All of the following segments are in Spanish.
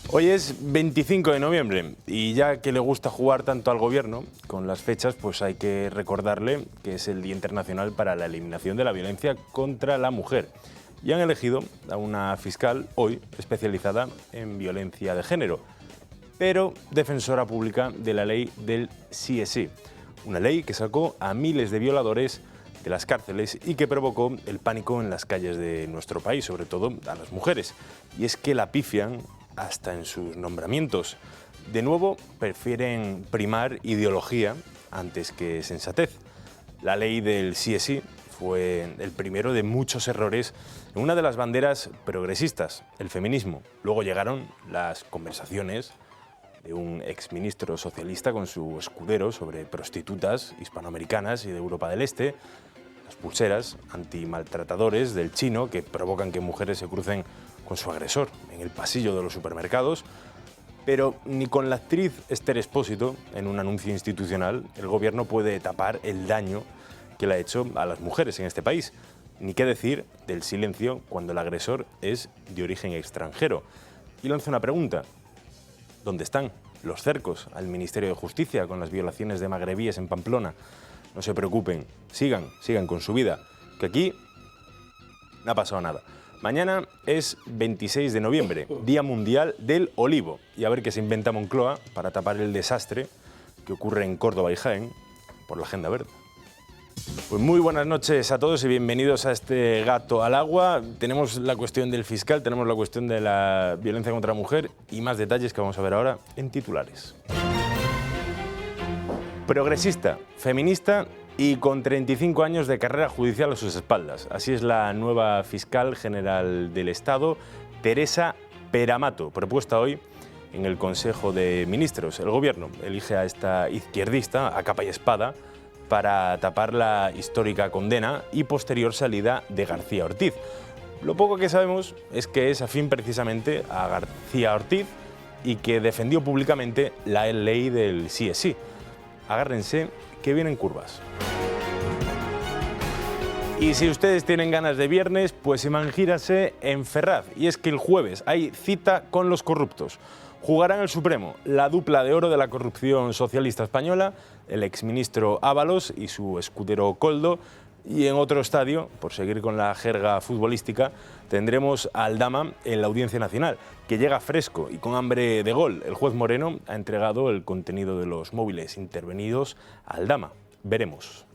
Hoy es 25 de noviembre y ya que le gusta jugar tanto al gobierno con las fechas, pues hay que recordarle que es el Día Internacional para la Eliminación de la Violencia contra la Mujer. Y han elegido a una fiscal hoy especializada en violencia de género, pero defensora pública de la ley del sí es sí. Una ley que sacó a miles de violadores de las cárceles y que provocó el pánico en las calles de nuestro país, sobre todo a las mujeres. Y es que la pifian hasta en sus nombramientos. De nuevo, prefieren primar ideología antes que sensatez. La ley del sí es sí fue el primero de muchos errores en una de las banderas progresistas, el feminismo. Luego llegaron las conversaciones de un exministro socialista con su escudero sobre prostitutas hispanoamericanas y de Europa del Este, las pulseras antimaltratadores del chino que provocan que mujeres se crucen con su agresor en el pasillo de los supermercados, pero ni con la actriz Esther Expósito en un anuncio institucional el gobierno puede tapar el daño que le ha hecho a las mujeres en este país. Ni qué decir del silencio cuando el agresor es de origen extranjero. Y lanzo una pregunta. ¿Dónde están los cercos al Ministerio de Justicia con las violaciones de magrebíes en Pamplona? No se preocupen, sigan con su vida, que aquí no ha pasado nada. Mañana es 26 de noviembre, Día Mundial del Olivo. Y a ver qué se inventa Moncloa para tapar el desastre que ocurre en Córdoba y Jaén por la Agenda Verde. Pues muy buenas noches a todos y bienvenidos a este Gato al Agua. Tenemos la cuestión del fiscal, tenemos la cuestión de la violencia contra la mujer y más detalles que vamos a ver ahora en titulares. Progresista, feminista y con 35 años de carrera judicial a sus espaldas. Así es la nueva fiscal general del Estado, Teresa Peramato, propuesta hoy en el Consejo de Ministros. El Gobierno elige a esta izquierdista a capa y espada para tapar la histórica condena y posterior salida de García Ortiz. Lo poco que sabemos es que es afín precisamente a García Ortiz y que defendió públicamente la ley del sí es sí. Agárrense, que vienen curvas. Y si ustedes tienen ganas de viernes, pues imagínense en Ferraz. Y es que el jueves hay cita con los corruptos. Jugarán el Supremo, la dupla de oro de la corrupción socialista española, el exministro Ábalos y su escudero Koldo. Y en otro estadio, por seguir con la jerga futbolística, tendremos a Aldama en la Audiencia Nacional, que llega fresco y con hambre de gol. El juez Moreno ha entregado el contenido de los móviles intervenidos a Aldama. Veremos.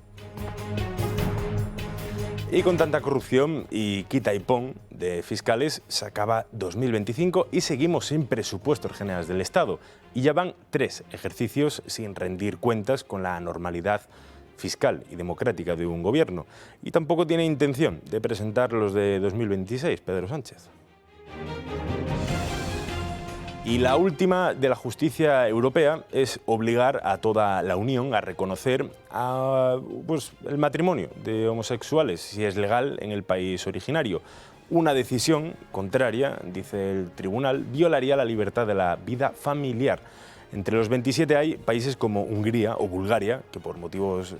Y con tanta corrupción y quita y pon de fiscales, se acaba 2025 y seguimos sin presupuestos generales del Estado. Y ya van 3 ejercicios sin rendir cuentas con la normalidad fiscal y democrática de un gobierno. Y tampoco tiene intención de presentar los de 2026, Pedro Sánchez. Y la última de la justicia europea es obligar a toda la Unión a reconocer el matrimonio de homosexuales, si es legal en el país originario. Una decisión contraria, dice el tribunal, violaría la libertad de la vida familiar. Entre los 27 hay países como Hungría o Bulgaria, que por motivos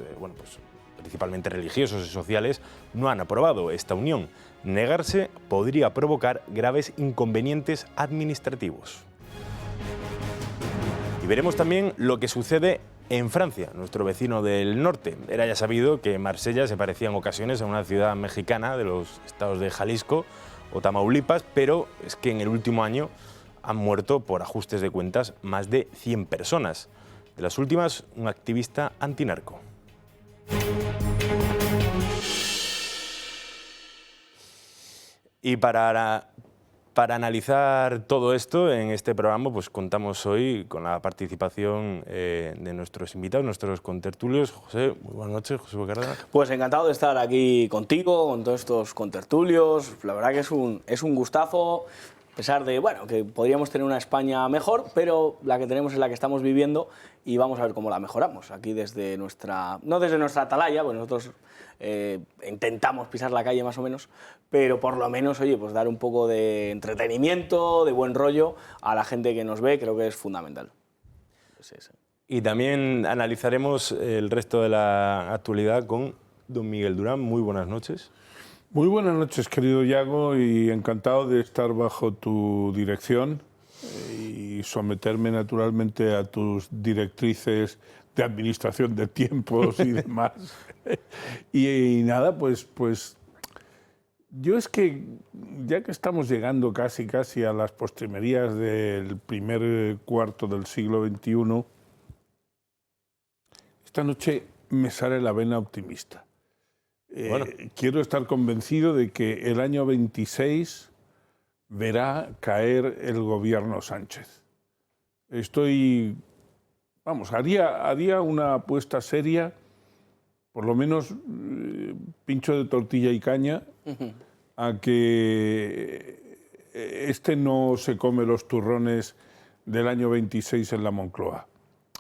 principalmente religiosos y sociales no han aprobado esta unión. Negarse podría provocar graves inconvenientes administrativos. Y veremos también lo que sucede en Francia, nuestro vecino del norte. Era ya sabido que Marsella se parecía en ocasiones a una ciudad mexicana de los estados de Jalisco o Tamaulipas, pero es que en el último año han muerto por ajustes de cuentas más de 100 personas. De las últimas, un activista antinarco. Y para analizar todo esto en este programa, pues contamos hoy con la participación de nuestros invitados, nuestros contertulios. José, muy buenas noches, José Bocarda. Pues encantado de estar aquí contigo, con todos estos contertulios. La verdad que es un gustazo, a pesar de que podríamos tener una España mejor, pero la que tenemos es la que estamos viviendo y vamos a ver cómo la mejoramos. Aquí desde no desde nuestra atalaya, pues nosotros intentamos pisar la calle más o menos, pero por lo menos, pues dar un poco de entretenimiento, de buen rollo a la gente que nos ve, creo que es fundamental. Y también analizaremos el resto de la actualidad con don Miguel Durán. Muy buenas noches. Muy buenas noches, querido Yago, y encantado de estar bajo tu dirección y someterme naturalmente a tus directrices de administración de tiempos y demás. Y nada, pues yo es que, ya que estamos llegando casi a las postrimerías del primer cuarto del siglo XXI, esta noche me sale la vena optimista. Bueno. Quiero estar convencido de que el año 26 verá caer el gobierno Sánchez. Haría una apuesta seria, por lo menos pincho de tortilla y caña, a que este no se come los turrones del año 26 en la Moncloa.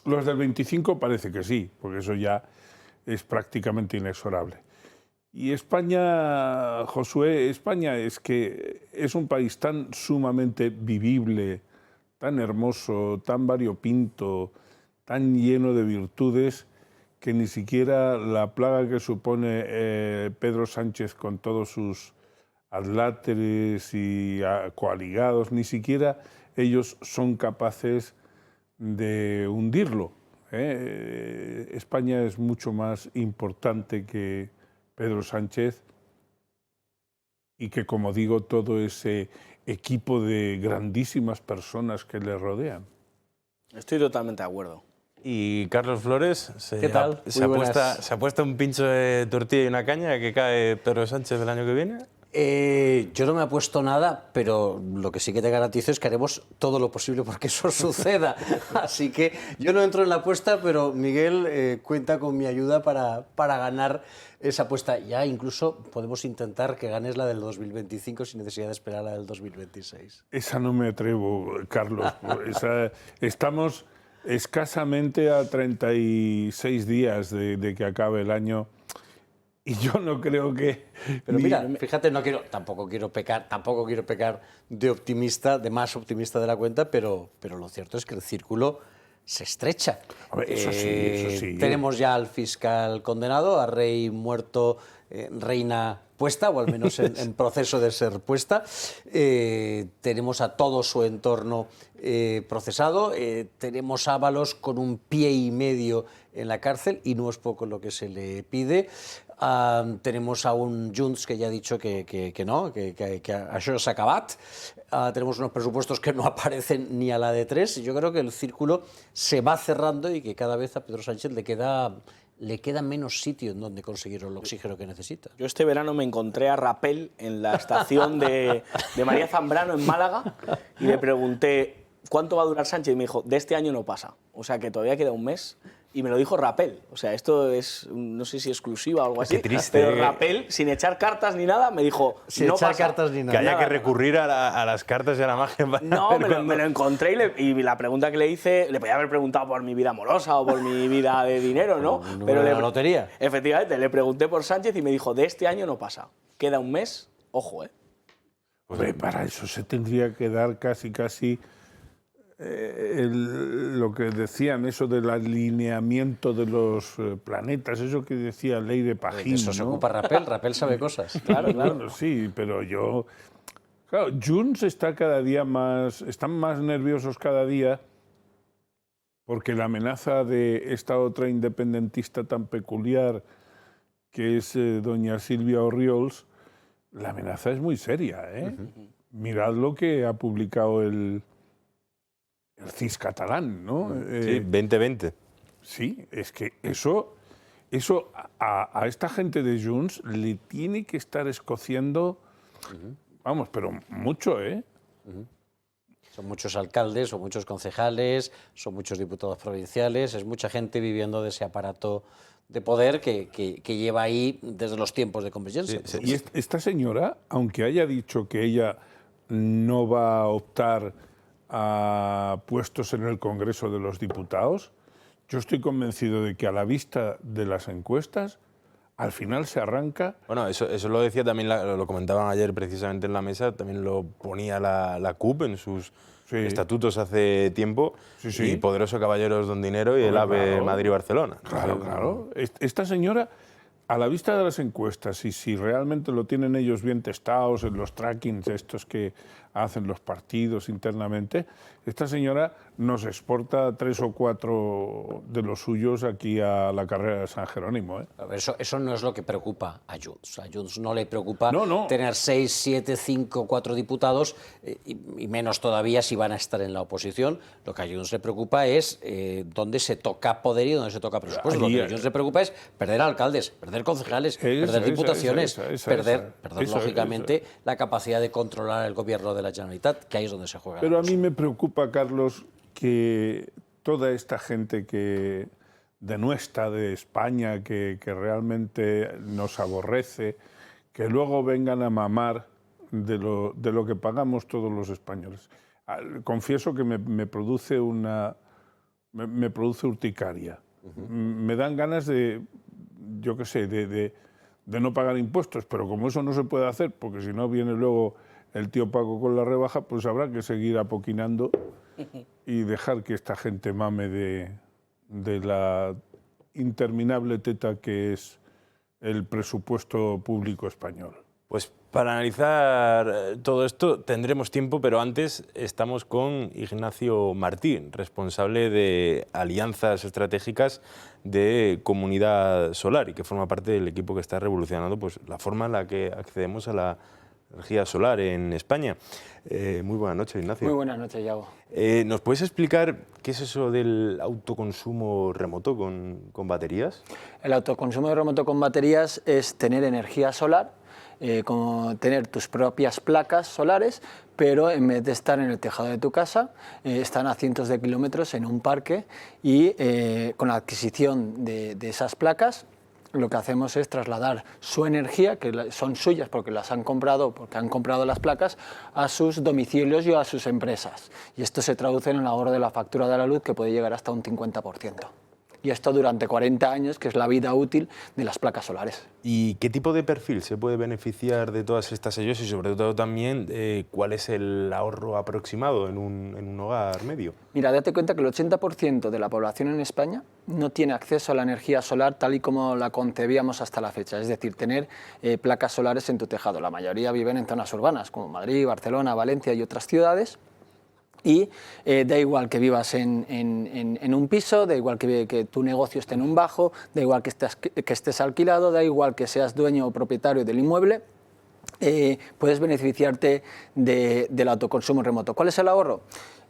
Los del 25 parece que sí, porque eso ya es prácticamente inexorable. Y España, Josué, España es que es un país tan sumamente vivible, tan hermoso, tan variopinto, tan lleno de virtudes, que ni siquiera la plaga que supone Pedro Sánchez con todos sus adláteres y coaligados, ni siquiera ellos son capaces de hundirlo. España es mucho más importante que Pedro Sánchez y que, como digo, todo ese equipo de grandísimas personas que le rodean. Estoy totalmente de acuerdo. Y Carlos Flores, ¿Qué tal? ¿se apuesta un pincho de tortilla y una caña que cae Pedro Sánchez el año que viene? Yo no me apuesto nada, pero lo que sí que te garantizo es que haremos todo lo posible porque eso suceda. Así que yo no entro en la apuesta, pero Miguel cuenta con mi ayuda para ganar esa apuesta. Ya incluso podemos intentar que ganes la del 2025 sin necesidad de esperar la del 2026. Esa no me atrevo, Carlos. Estamos escasamente a 36 días de que acabe el año. Y yo no creo que... Pero mira, fíjate, tampoco quiero pecar de optimista, de más optimista de la cuenta, pero lo cierto es que el círculo se estrecha. A ver, eso sí. Tenemos ya al fiscal condenado, a rey muerto, reina puesta, o al menos en proceso de ser puesta. Tenemos a todo su entorno procesado. Tenemos a Ábalos con un pie y medio en la cárcel, y no es poco lo que se le pide. Tenemos a un Junts que ya ha dicho que no, que això s'ha acabat. Tenemos unos presupuestos que no aparecen ni a la de tres. Yo creo que el círculo se va cerrando y que cada vez a Pedro Sánchez le queda menos sitio en donde conseguir el oxígeno que necesita. Yo este verano me encontré a Rapel en la estación de María Zambrano en Málaga y le pregunté ¿cuánto va a durar Sánchez? Y me dijo, de este año no pasa. O sea que todavía queda un mes. Y me lo dijo Rapel. O sea, esto es, no sé si exclusiva o algo así. Qué triste. Pero Rapel, sin echar cartas ni nada, me dijo, Sin no echar pasa. cartas ni nada. Que haya que recurrir a las cartas y a la magia. No, me lo encontré y la pregunta que le hice, le podía haber preguntado por mi vida amorosa o por mi vida de dinero, ¿no? Pero de la lotería. Efectivamente, le pregunté por Sánchez y me dijo, de este año no pasa. Queda un mes, ojo, ¿eh? Hombre, para eso se tendría que dar casi lo que decían, eso del alineamiento de los planetas, eso que decía Leire Pajín. Eso se ¿no? ocupa Rapel sabe cosas. Claro. Bueno, sí, pero yo... Claro, Junts están más nerviosos cada día porque la amenaza de esta otra independentista tan peculiar que es doña Silvia Orriols, la amenaza es muy seria, ¿eh? Mirad lo que ha publicado el CIS catalán, ¿no? Sí, 2020. Sí, es que eso a esta gente de Junts le tiene que estar escociendo, vamos, pero mucho, ¿eh? Son muchos alcaldes, son muchos concejales, son muchos diputados provinciales, es mucha gente viviendo de ese aparato de poder que lleva ahí desde los tiempos de Convergencia. Sí. Y esta señora, aunque haya dicho que ella no va a optar a puestos en el Congreso de los Diputados, yo estoy convencido de que a la vista de las encuestas, al final se arranca... Bueno, eso lo decía también, lo comentaban ayer precisamente en la mesa, también lo ponía la CUP en sus estatutos hace tiempo, y Poderoso Caballeros Don Dinero y el AVE claro. Madrid-Barcelona. Claro. Esta señora a la vista de las encuestas, y si realmente lo tienen ellos bien testados en los trackings estos que hacen los partidos internamente, esta señora nos exporta 3 o 4 de los suyos aquí a la carrera de San Jerónimo. A ver, eso no es lo que preocupa a Junts. A Junts no le preocupa No. tener 6, 7, 5, 4 diputados, y menos todavía si van a estar en la oposición. Lo que a Junts le preocupa es dónde se toca poder y dónde se toca presupuesto. Lo que a Junts le preocupa es perder alcaldes, perder concejales, perder diputaciones, perder lógicamente la capacidad de controlar el gobierno de la Generalitat, que ahí es donde se juega. Pero a mí me preocupa, Carlos, que toda esta gente que denuestra de España, que realmente nos aborrece, que luego vengan a mamar de lo que pagamos todos los españoles. Confieso que me produce urticaria. Me dan ganas de, yo qué sé, de no pagar impuestos, pero como eso no se puede hacer, porque si no viene luego el tío Paco con la rebaja, pues habrá que seguir apoquinando y dejar que esta gente mame de la interminable teta que es el presupuesto público español. Pues para analizar todo esto tendremos tiempo, pero antes estamos con Ignacio Martín, responsable de alianzas estratégicas de Comunidad Solar y que forma parte del equipo que está revolucionando pues, la forma en la que accedemos a la energía solar en España. Muy buenas noches, Ignacio. Muy buenas noches, Iago. ¿Nos puedes explicar qué es eso del autoconsumo remoto con baterías? El autoconsumo remoto con baterías es tener energía solar, como tener tus propias placas solares, pero en vez de estar en el tejado de tu casa, están a cientos de kilómetros en un parque y con la adquisición de esas placas, lo que hacemos es trasladar su energía, que son suyas porque las han comprado, porque han comprado las placas, a sus domicilios y a sus empresas. Y esto se traduce en el ahorro de la factura de la luz, que puede llegar hasta un 50%. Y esto durante 40 años, que es la vida útil de las placas solares. ¿Y qué tipo de perfil se puede beneficiar de todas estas ayudas y sobre todo también cuál es el ahorro aproximado en un hogar medio? Mira, date cuenta que el 80% de la población en España no tiene acceso a la energía solar tal y como la concebíamos hasta la fecha, es decir, tener placas solares en tu tejado. La mayoría viven en zonas urbanas, como Madrid, Barcelona, Valencia y otras ciudades. Y da igual que vivas en un piso, da igual que tu negocio esté en un bajo, da igual que estés alquilado, da igual que seas dueño o propietario del inmueble, puedes beneficiarte del autoconsumo remoto. ¿Cuál es el ahorro?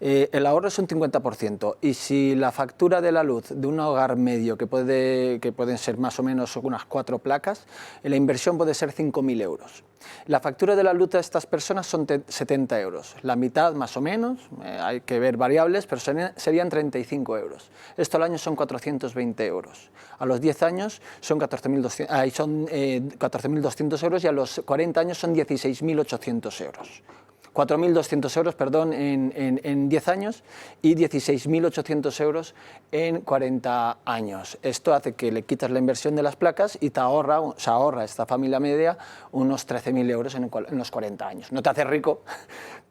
El ahorro es un 50%, y si la factura de la luz de un hogar medio, que pueden ser más o menos unas 4 placas, la inversión puede ser 5.000 euros. La factura de la luz de estas personas son 70 euros, la mitad más o menos, hay que ver variables, pero serían 35 euros. Esto al año son 420 euros. A los 10 años son 14.200 euros y a los 40 años son 16.800 euros. 4.200 euros, perdón, en 10 años y 16.800 euros en 40 años. Esto hace que le quitas la inversión de las placas y se ahorra esta familia media unos 13.000 euros en los 40 años. No te hace rico,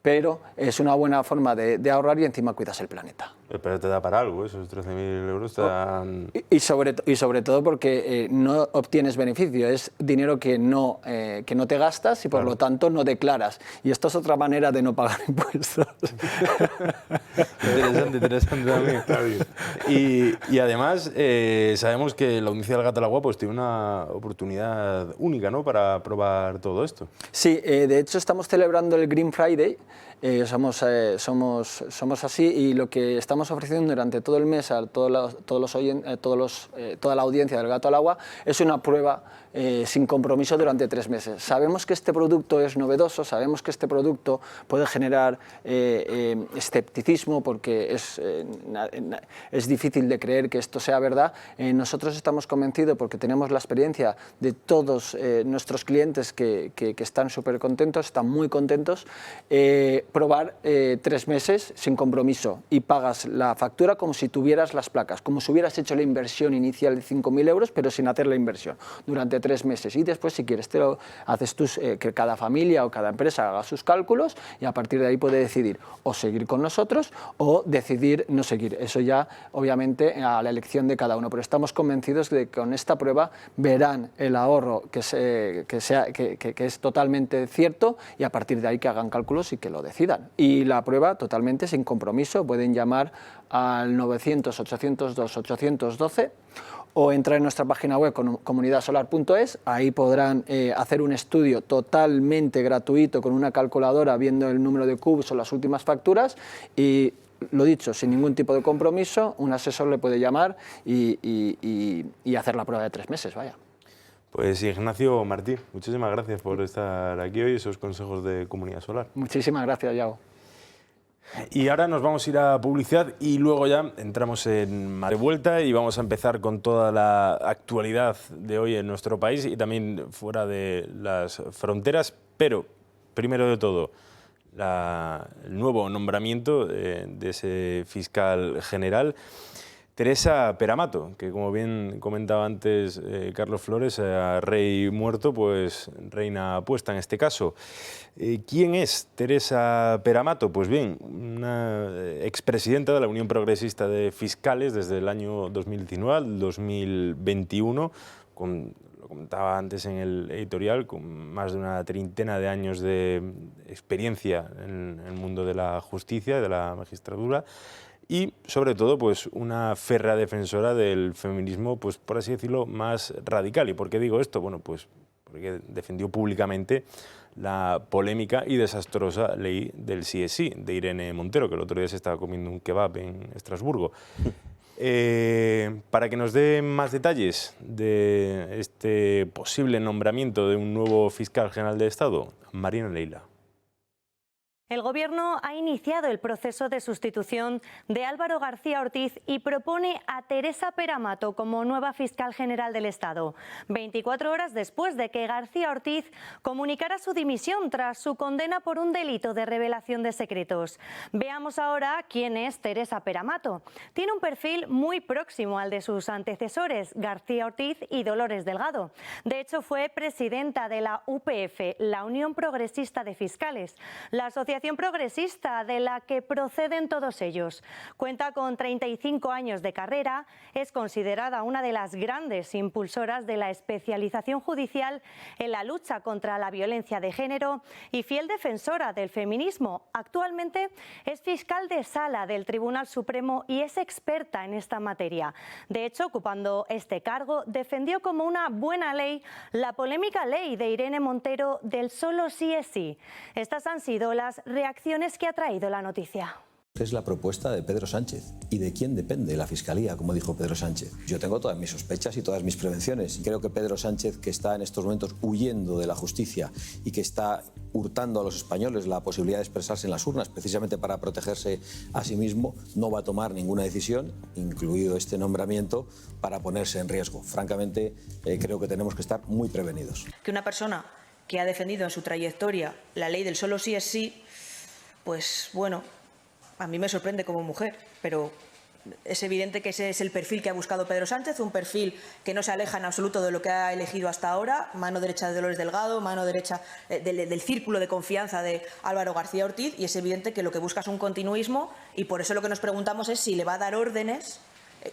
pero es una buena forma de ahorrar y encima cuidas el planeta. Pero te da para algo, esos 13.000 euros te dan... Y sobre todo porque no obtienes beneficio, es dinero que no te gastas y por lo tanto no declaras. Y esto es otra manera de no pagar impuestos. Interesante también. Está bien. Y además sabemos que la Audiencia del Gato al Agua pues, tiene una oportunidad única, ¿no?, para probar todo esto. Sí, de hecho estamos celebrando el Green Friday. Somos así, y lo que estamos ofreciendo durante todo el mes a toda la audiencia del Gato al Agua es una prueba sin compromiso durante 3 meses. Sabemos que este producto es novedoso, sabemos que este producto puede generar escepticismo porque es difícil de creer que esto sea verdad. Nosotros estamos convencidos, porque tenemos la experiencia de todos nuestros clientes que están súper contentos, están muy contentos, probar 3 meses sin compromiso y pagas la factura como si tuvieras las placas, como si hubieras hecho la inversión inicial de 5.000 euros, pero sin hacer la inversión durante 3 meses. Y después, si quieres, te lo haces que cada familia o cada empresa haga sus cálculos y a partir de ahí puede decidir o seguir con nosotros o decidir no seguir. Eso ya, obviamente, a la elección de cada uno. Pero estamos convencidos de que con esta prueba verán el ahorro que es totalmente cierto y a partir de ahí que hagan cálculos y que lo decidan. Y la prueba totalmente sin compromiso. Pueden llamar al 900-802-812 o entrar en nuestra página web comunidadsolar.es. Ahí podrán hacer un estudio totalmente gratuito con una calculadora viendo el número de cubos o las últimas facturas y, lo dicho, sin ningún tipo de compromiso, un asesor le puede llamar y hacer la prueba de 3 meses, vaya. Pues Ignacio Martí, muchísimas gracias por estar aquí hoy y esos consejos de Comunidad Solar. Muchísimas gracias, Yago. Y ahora nos vamos a ir a publicidad y luego ya entramos en de vuelta y vamos a empezar con toda la actualidad de hoy en nuestro país y también fuera de las fronteras. Pero, primero de todo, el nuevo nombramiento de ese fiscal general, Teresa Peramato, que como bien comentaba antes Carlos Flores, rey muerto, pues reina puesta en este caso. ¿Quién es Teresa Peramato? Pues bien, una expresidenta de la Unión Progresista de Fiscales desde el año 2019 al 2021, lo comentaba antes en el editorial, con más de una treintena de años de experiencia en el mundo de la justicia, de la magistratura, y sobre todo pues una férrea defensora del feminismo, pues por así decirlo, más radical. ¿Y por qué digo esto? Bueno, pues porque defendió públicamente la polémica y desastrosa ley del sí es sí de Irene Montero, que el otro día se estaba comiendo un kebab en Estrasburgo. Para que nos dé más detalles de este posible nombramiento de un nuevo fiscal general de Estado, Marina Leila. El Gobierno ha iniciado el proceso de sustitución de Álvaro García Ortiz y propone a Teresa Peramato como nueva fiscal general del Estado, 24 horas después de que García Ortiz comunicara su dimisión tras su condena por un delito de revelación de secretos. Veamos ahora quién es Teresa Peramato. Tiene un perfil muy próximo al de sus antecesores, García Ortiz y Dolores Delgado. De hecho, fue presidenta de la UPF, la Unión Progresista de Fiscales, la asociación progresista de la que proceden todos ellos. Cuenta con 35 años de carrera, es considerada una de las grandes impulsoras de la especialización judicial en la lucha contra la violencia de género y fiel defensora del feminismo. Actualmente es fiscal de sala del Tribunal Supremo y es experta en esta materia. De hecho, ocupando este cargo, defendió como una buena ley la polémica ley de Irene Montero del solo sí es sí. Estas han sido las reacciones que ha traído la noticia. Es la propuesta de Pedro Sánchez. ¿Y de quién depende la Fiscalía, como dijo Pedro Sánchez? Yo tengo todas mis sospechas y todas mis prevenciones. Creo que Pedro Sánchez, que está en estos momentos huyendo de la justicia y que está hurtando a los españoles la posibilidad de expresarse en las urnas, precisamente para protegerse a sí mismo, no va a tomar ninguna decisión, incluido este nombramiento, para ponerse en riesgo. Francamente, creo que tenemos que estar muy prevenidos. Que una persona que ha defendido en su trayectoria la ley del solo sí es sí, pues bueno, a mí me sorprende como mujer, pero es evidente que ese es el perfil que ha buscado Pedro Sánchez, un perfil que no se aleja en absoluto de lo que ha elegido hasta ahora, mano derecha de Dolores Delgado, mano derecha del círculo de confianza de Álvaro García Ortiz, y es evidente que lo que busca es un continuismo, y por eso lo que nos preguntamos es si le va a dar órdenes,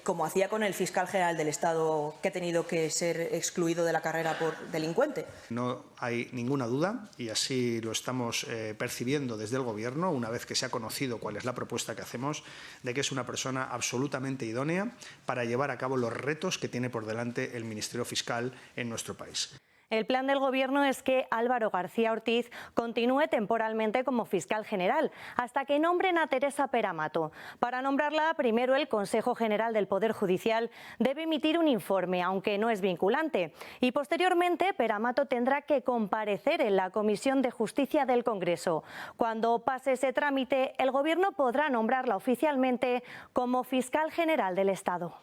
como hacía con el fiscal general del Estado, que ha tenido que ser excluido de la carrera por delincuente. No hay ninguna duda, y así lo estamos percibiendo desde el Gobierno, una vez que se ha conocido cuál es la propuesta que hacemos, de que es una persona absolutamente idónea para llevar a cabo los retos que tiene por delante el Ministerio Fiscal en nuestro país. El plan del Gobierno es que Álvaro García Ortiz continúe temporalmente como fiscal general hasta que nombren a Teresa Peramato. Para nombrarla, primero el Consejo General del Poder Judicial debe emitir un informe, aunque no es vinculante, y posteriormente Peramato tendrá que comparecer en la Comisión de Justicia del Congreso. Cuando pase ese trámite, el Gobierno podrá nombrarla oficialmente como fiscal general del Estado.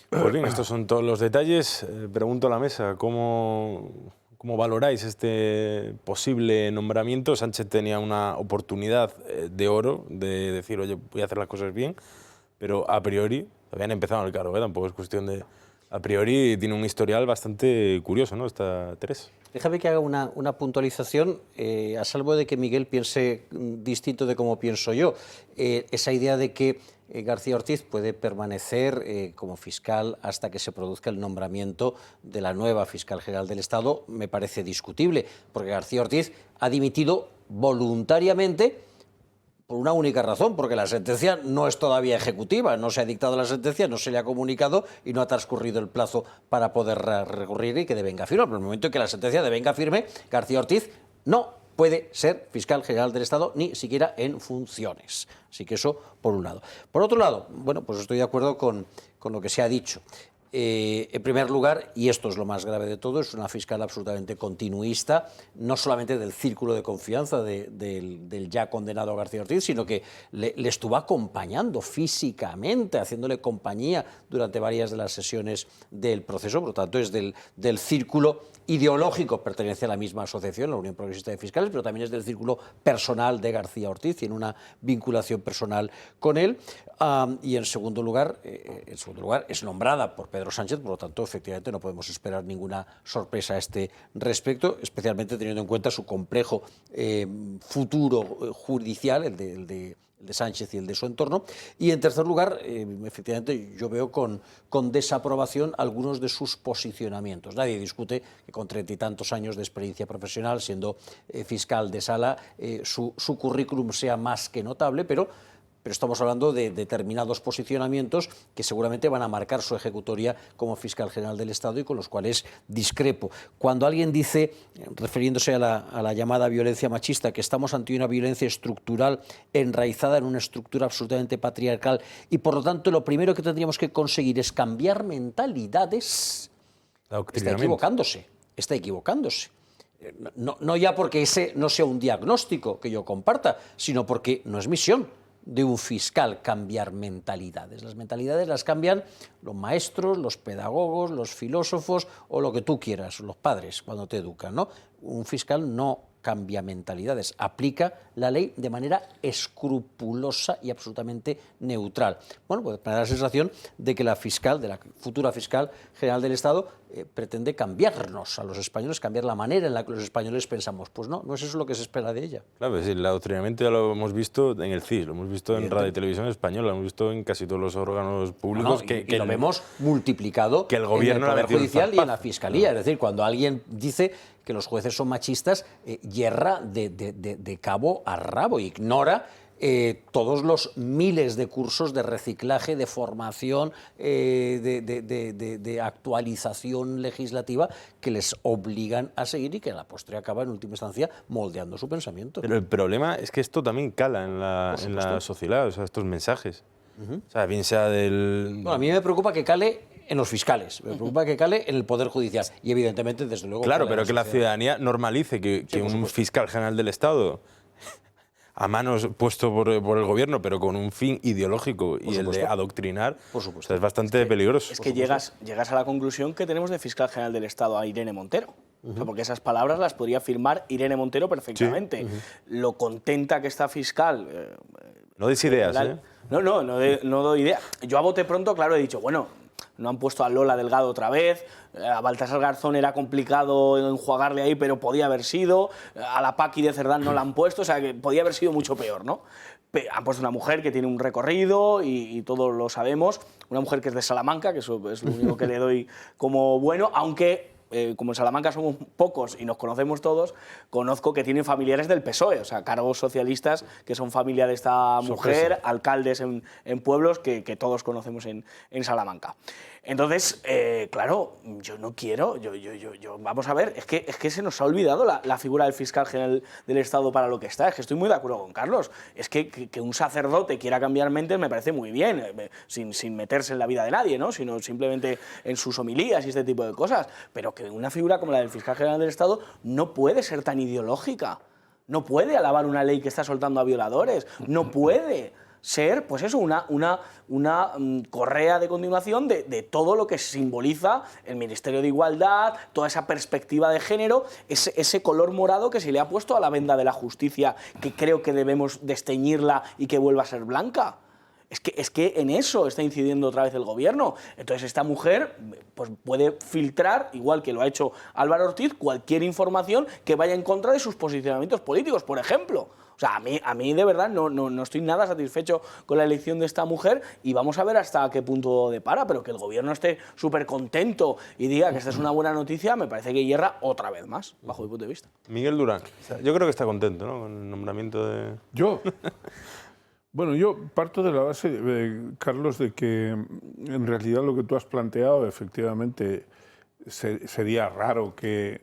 Pues bien, estos son todos los detalles. Pregunto a la mesa, ¿cómo ¿Cómo valoráis este posible nombramiento? Sánchez tenía una oportunidad de oro de decir, oye, voy a hacer las cosas bien, pero a priori, habían empezado en el cargo, tampoco es cuestión de... A priori tiene un historial bastante curioso, ¿no?, esta Teresa. Déjame que haga una puntualización, a salvo de que Miguel piense distinto de cómo pienso yo. Esa idea de que García Ortiz puede permanecer como fiscal hasta que se produzca el nombramiento de la nueva fiscal general del Estado me parece discutible, porque García Ortiz ha dimitido voluntariamente por una única razón, porque la sentencia no es todavía ejecutiva, no se ha dictado la sentencia, no se le ha comunicado y no ha transcurrido el plazo para poder recurrir y que devenga firme. Pero en el momento en que la sentencia devenga firme, García Ortiz no puede ser fiscal general del Estado, ni siquiera en funciones. Así que eso por un lado. Por otro lado, bueno, pues estoy de acuerdo con lo que se ha dicho. En primer lugar, y esto es lo más grave de todo, es una fiscal absolutamente continuista, no solamente del círculo de confianza del ya condenado García Ortiz, sino que le estuvo acompañando físicamente, haciéndole compañía durante varias de las sesiones del proceso, por lo tanto es del círculo ideológico, pertenece a la misma asociación, la Unión Progresista de Fiscales, pero también es del círculo personal de García Ortiz, tiene una vinculación personal con él. Y en segundo lugar, es nombrada por Pedro Sánchez, por lo tanto, efectivamente, no podemos esperar ninguna sorpresa a este respecto, especialmente teniendo en cuenta su complejo futuro judicial, el de Sánchez y el de su entorno. Y en tercer lugar, efectivamente, yo veo con desaprobación algunos de sus posicionamientos. Nadie discute que con 30 y tantos años de experiencia profesional, siendo fiscal de sala, su currículum sea más que notable, pero estamos hablando de determinados posicionamientos que seguramente van a marcar su ejecutoria como fiscal general del Estado y con los cuales discrepo. Cuando alguien dice, refiriéndose a la llamada violencia machista, que estamos ante una violencia estructural enraizada en una estructura absolutamente patriarcal y por lo tanto lo primero que tendríamos que conseguir es cambiar mentalidades, está equivocándose. No ya porque ese no sea un diagnóstico que yo comparta, sino porque no es misión de un fiscal cambiar mentalidades. Las mentalidades las cambian los maestros, los pedagogos, los filósofos o lo que tú quieras, los padres cuando te educan, ¿no? Un fiscal no cambia mentalidades, aplica la ley de manera escrupulosa y absolutamente neutral. Bueno, pues me da la sensación de que la futura fiscal general del Estado pretende cambiarnos a los españoles, cambiar la manera en la que los españoles pensamos. Pues no es eso lo que se espera de ella. Claro, es decir, el adoctrinamiento ya lo hemos visto en el CIS, lo hemos visto en Radio y Televisión Española, lo hemos visto en casi todos los órganos públicos. Y lo vemos multiplicado que el gobierno en el Poder Judicial y en la Fiscalía. Es decir, cuando alguien dice que los jueces son machistas, yerra de cabo a rabo, ignora todos los miles de cursos de reciclaje, de formación, de actualización legislativa que les obligan a seguir y que a la postre acaba en última instancia moldeando su pensamiento. Pero el problema es que esto también cala en la sociedad, o sea, estos mensajes. O sea, bien sea del... Bueno, a mí me preocupa que cale en los fiscales, me preocupa que cale en el Poder Judicial y evidentemente, desde luego... Claro, pero que la ciudadanía normalice que un fiscal general del Estado, a manos puesto por el gobierno, pero con un fin ideológico y el de adoctrinar, es bastante peligroso. Es que llegas a la conclusión que tenemos de fiscal general del Estado a Irene Montero. O sea, porque esas palabras las podría firmar Irene Montero perfectamente. Sí. Lo contenta que está fiscal... no des ideas, ¿eh? No doy idea. Yo a bote pronto, claro, he dicho, bueno, no han puesto a Lola Delgado otra vez, a Baltasar Garzón era complicado enjuagarle ahí, pero podía haber sido, a la Paqui de Cerdán no la han puesto, o sea, que podía haber sido mucho peor, ¿no? Han puesto una mujer que tiene un recorrido y todos lo sabemos, una mujer que es de Salamanca, que eso es lo único que le doy como bueno, aunque... como en Salamanca somos pocos y nos conocemos todos, conozco que tienen familiares del PSOE, o sea, cargos socialistas que son familia de esta mujer, alcaldes en pueblos que todos conocemos en Salamanca. Entonces, claro, yo no quiero, vamos a ver, es que se nos ha olvidado la figura del fiscal general del Estado para lo que está. Es que estoy muy de acuerdo con Carlos. Es que un sacerdote quiera cambiar mentes me parece muy bien, sin meterse en la vida de nadie, ¿no? Sino simplemente en sus homilías y este tipo de cosas. Pero que una figura como la del fiscal general del Estado no puede ser tan ideológica. No puede alabar una ley que está soltando a violadores. No puede. ser, pues eso, una correa de continuación de todo lo que simboliza el Ministerio de Igualdad, toda esa perspectiva de género, ese color morado que se le ha puesto a la venda de la justicia, que creo que debemos desteñirla y que vuelva a ser blanca. Es que en eso está incidiendo otra vez el gobierno. Entonces esta mujer pues, puede filtrar, igual que lo ha hecho Álvaro Ortiz, cualquier información que vaya en contra de sus posicionamientos políticos, por ejemplo. O sea, a mí de verdad no estoy nada satisfecho con la elección de esta mujer y vamos a ver hasta qué punto depara, pero que el gobierno esté súper contento y diga que esta es una buena noticia, me parece que hierra otra vez más, bajo mi punto de vista. Miguel Durán, yo creo que está contento, ¿no?, con el nombramiento de... ¿Yo? Bueno, yo parto de la base, Carlos, de que en realidad lo que tú has planteado, efectivamente, sería raro que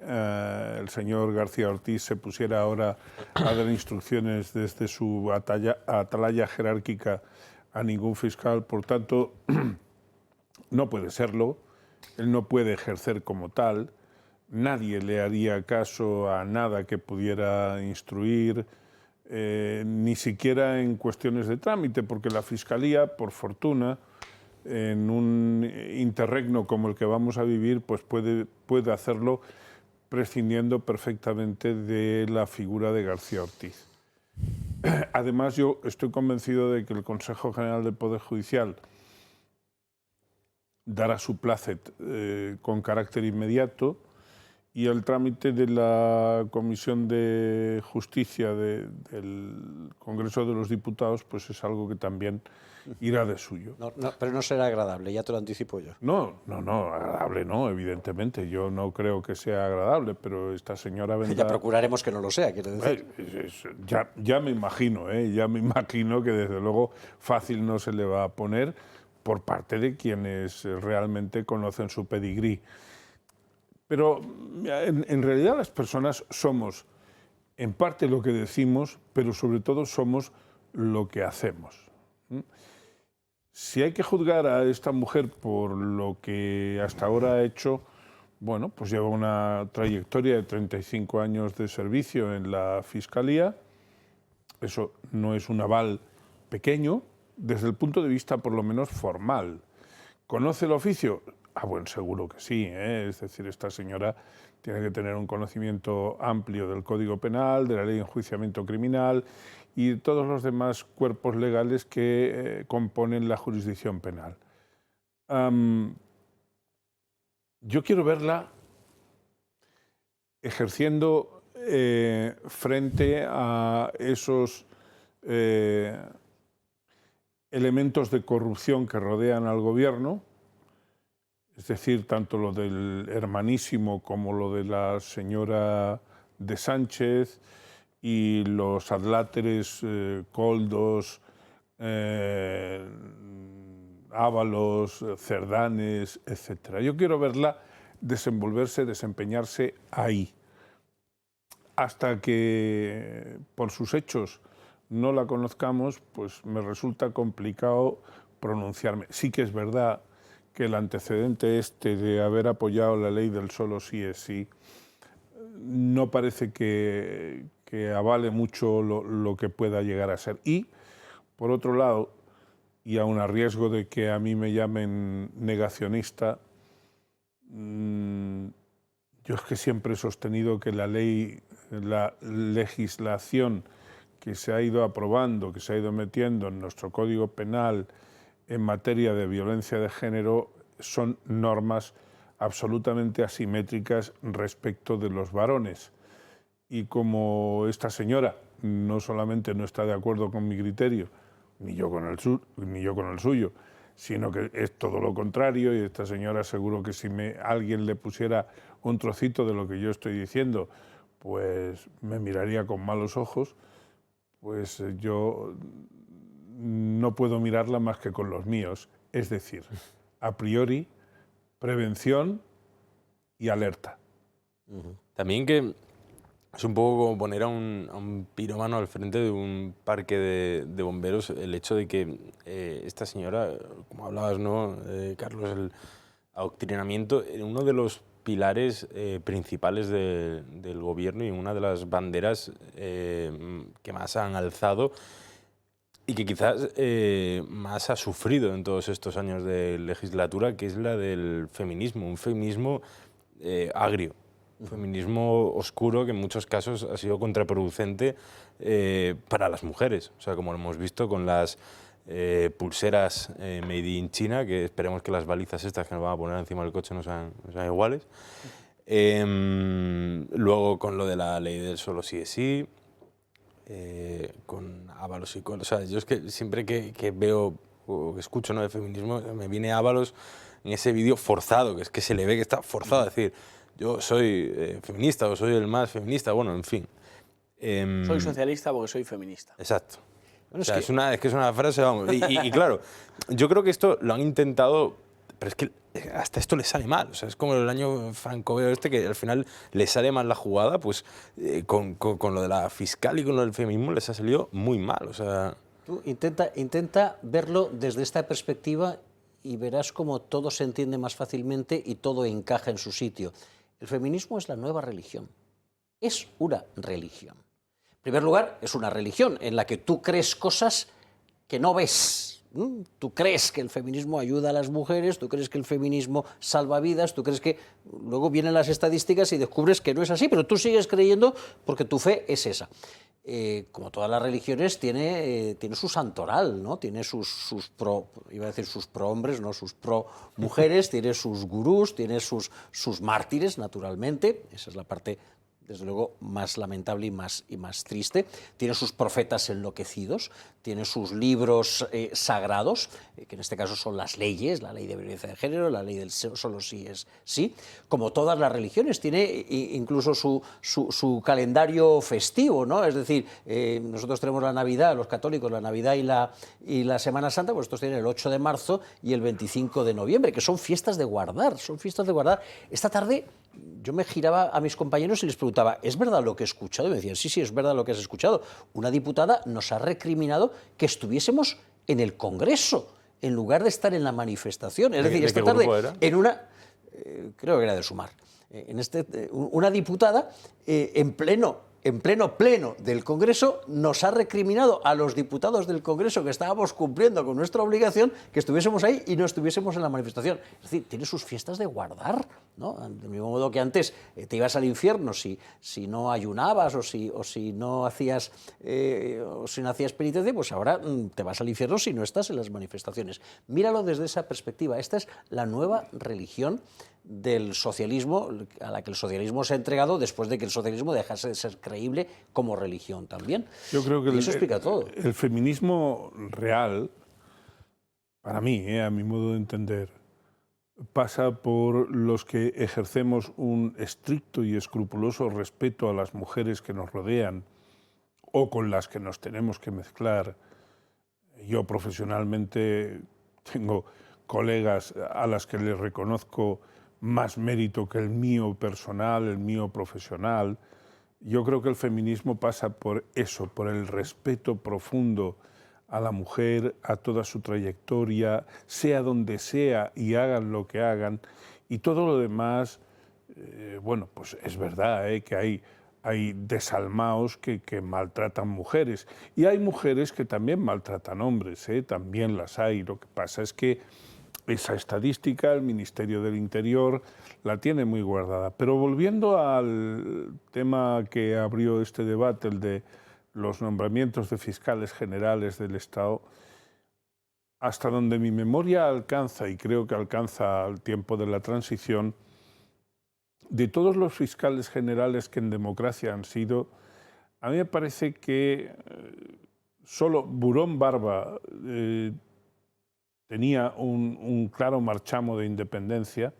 el señor García Ortiz se pusiera ahora a dar instrucciones desde su atalaya jerárquica a ningún fiscal. Por tanto, no puede serlo, él no puede ejercer como tal, nadie le haría caso a nada que pudiera instruir, ni siquiera en cuestiones de trámite, porque la Fiscalía, por fortuna, en un interregno como el que vamos a vivir, pues puede hacerlo prescindiendo perfectamente de la figura de García Ortiz. Además, yo estoy convencido de que el Consejo General del Poder Judicial dará su plácet con carácter inmediato, y el trámite de la Comisión de Justicia del Congreso de los Diputados pues es algo que también irá de suyo. Pero no será agradable, ya te lo anticipo yo. No, agradable no, evidentemente. Yo no creo que sea agradable, pero esta señora vendrá... Ya procuraremos que no lo sea, quiero decir. Ya me imagino, que desde luego fácil no se le va a poner por parte de quienes realmente conocen su pedigrí. Pero en realidad las personas somos en parte lo que decimos, pero sobre todo somos lo que hacemos. Si hay que juzgar a esta mujer por lo que hasta ahora ha hecho, bueno, pues lleva una trayectoria de 35 años de servicio en la Fiscalía. Eso no es un aval pequeño, desde el punto de vista por lo menos formal. ¿Conoce el oficio? Bueno, seguro que sí, es decir, esta señora tiene que tener un conocimiento amplio del Código Penal, de la Ley de Enjuiciamiento Criminal y de todos los demás cuerpos legales que componen la jurisdicción penal. Yo quiero verla ejerciendo frente a esos elementos de corrupción que rodean al gobierno, es decir, tanto lo del hermanísimo como lo de la señora de Sánchez y los adláteres Koldos, Ábalos, Cerdanes, etc. Yo quiero verla desempeñarse ahí. Hasta que por sus hechos no la conozcamos, pues me resulta complicado pronunciarme. Sí que es verdad que el antecedente de haber apoyado la ley del solo sí es sí no parece que avale mucho lo que pueda llegar a ser. Y, por otro lado, y aun a riesgo de que a mí me llamen negacionista, yo es que siempre he sostenido que la legislación que se ha ido aprobando, que se ha ido metiendo en nuestro Código Penal en materia de violencia de género son normas absolutamente asimétricas respecto de los varones. Y como esta señora no solamente no está de acuerdo con mi criterio, ni yo con el suyo, sino que es todo lo contrario, y esta señora seguro que si alguien le pusiera un trocito de lo que yo estoy diciendo, pues me miraría con malos ojos, pues yo no puedo mirarla más que con los míos, es decir, a priori, prevención y alerta. También que es un poco como poner a un pirómano al frente de un parque de bomberos el hecho de que esta señora, como hablabas, ¿no, Carlos? El adoctrinamiento, uno de los pilares principales del gobierno y una de las banderas que más han alzado. y que quizás más ha sufrido en todos estos años de legislatura, que es la del feminismo, un feminismo agrio, un feminismo oscuro que en muchos casos ha sido contraproducente para las mujeres, o sea, como lo hemos visto con las pulseras made in China, que esperemos que las balizas estas que nos van a poner encima del coche no sean iguales. Luego con lo de la ley del solo sí es sí, con Ábalos y con... O sea, yo es que siempre que veo o que escucho, ¿no?, de feminismo, me viene Ábalos en ese vídeo forzado, que es que se le ve que está forzado a decir yo soy feminista o soy el más feminista, bueno, en fin. Soy socialista porque soy feminista. Exacto. Bueno, o sea, es que es una frase, vamos. Y claro, yo creo que esto lo han intentado, pero es que hasta esto les sale mal. O sea, es como el año Franco-Veo este, que al final les sale mal la jugada, pues con lo de la fiscal y con lo del feminismo les ha salido muy mal. O sea... Tú intenta verlo desde esta perspectiva y verás cómo todo se entiende más fácilmente y todo encaja en su sitio. El feminismo es la nueva religión. Es una religión. En primer lugar, es una religión en la que tú crees cosas que no ves. Tú crees que el feminismo ayuda a las mujeres, tú crees que el feminismo salva vidas, tú crees que... Luego vienen las estadísticas y descubres que no es así, pero tú sigues creyendo porque tu fe es esa. Como todas las religiones, tiene su santoral, ¿no? Tiene sus prohombres, no, sus pro-mujeres, tiene sus gurús, tiene sus mártires, naturalmente. Esa es la parte, desde luego, más lamentable y más triste. Tiene sus profetas enloquecidos, tiene sus libros sagrados, que en este caso son las leyes, la ley de violencia de género, la ley del solo sí es sí. Como todas las religiones, tiene incluso su calendario festivo, ¿no? Es decir, nosotros tenemos la Navidad, los católicos, la Navidad y la Semana Santa, pues estos tienen el 8 de marzo y el 25 de noviembre, que son fiestas de guardar, Esta tarde yo me giraba a mis compañeros y les preguntaba, ¿es verdad lo que he escuchado? Y me decían, sí, es verdad lo que has escuchado. Una diputada nos ha recriminado que estuviésemos en el Congreso, en lugar de estar en la manifestación. Es decir, esta tarde, en una... creo que era de Sumar. Una diputada, en pleno pleno del Congreso, nos ha recriminado a los diputados del Congreso que estábamos cumpliendo con nuestra obligación que estuviésemos ahí y no estuviésemos en la manifestación. Es decir, tiene sus fiestas de guardar, ¿no? Del mismo modo que antes te ibas al infierno si no ayunabas o si no hacías penitencia, pues ahora te vas al infierno si no estás en las manifestaciones. Míralo desde esa perspectiva. Esta es la nueva religión del socialismo, a la que el socialismo se ha entregado después de que el socialismo dejase de ser creíble como religión también. Yo creo que eso explica todo. El feminismo real, para mí, a mi modo de entender, pasa por los que ejercemos un estricto y escrupuloso respeto a las mujeres que nos rodean o con las que nos tenemos que mezclar. Yo profesionalmente tengo colegas a las que les reconozco más mérito que el mío personal, el mío profesional. Yo creo que el feminismo pasa por eso, por el respeto profundo a la mujer, a toda su trayectoria, sea donde sea y hagan lo que hagan. Y todo lo demás, bueno, pues es verdad que hay desalmaos que maltratan mujeres. Y hay mujeres que también maltratan hombres, también las hay. Lo que pasa es que esa estadística el Ministerio del Interior la tiene muy guardada. Pero volviendo al tema que abrió este debate, el de los nombramientos de fiscales generales del Estado, hasta donde mi memoria alcanza, y creo que alcanza al tiempo de la transición, de todos los fiscales generales que en democracia han sido, a mí me parece que solo Burón Barba tenía un claro marchamo de independencia.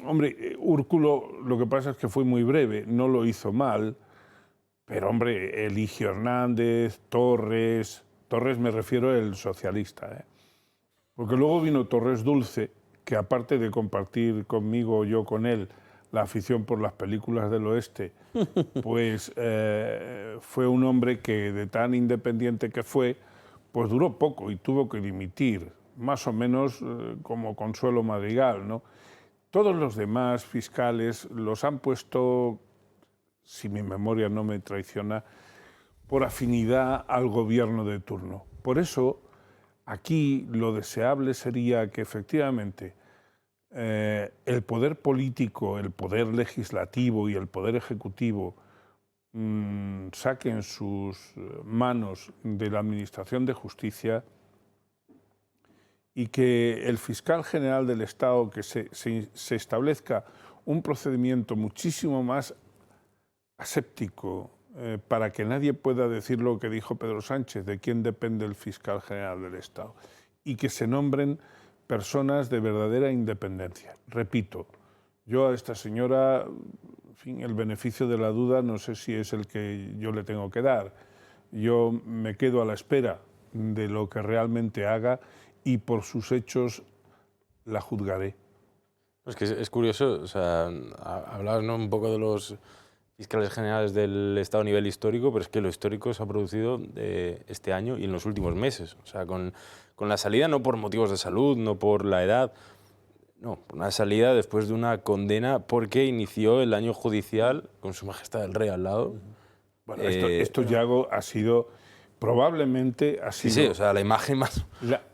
Hombre, Úrculo, lo que pasa es que fue muy breve, no lo hizo mal, pero hombre, Eligio Hernández, Torres me refiero al socialista, porque luego vino Torres Dulce, que aparte de compartir conmigo o yo con él la afición por las películas del oeste, pues fue un hombre que de tan independiente que fue, pues duró poco y tuvo que dimitir, más o menos como Consuelo Madrigal, ¿no? Todos los demás fiscales los han puesto, si mi memoria no me traiciona, por afinidad al gobierno de turno. Por eso, aquí lo deseable sería que efectivamente el poder político, el poder legislativo y el poder ejecutivo saquen sus manos de la Administración de Justicia y que el fiscal general del Estado, que se establezca un procedimiento muchísimo más aséptico para que nadie pueda decir lo que dijo Pedro Sánchez, de quién depende el fiscal general del Estado, y que se nombren personas de verdadera independencia. Repito, yo a esta señora, en fin, el beneficio de la duda no sé si es el que yo le tengo que dar. Yo me quedo a la espera de lo que realmente haga y por sus hechos la juzgaré. Es que es curioso, o sea, hablabas, ¿no?, un poco de los fiscales generales del Estado a nivel histórico, pero es que lo histórico se ha producido este año y en los últimos meses. O sea, con la salida, no por motivos de salud, no por la edad, no, una salida después de una condena porque inició el año judicial con Su Majestad el Rey al lado. Bueno, esto Yago, ha sido, probablemente ha sido... Sí, o sea, la imagen más...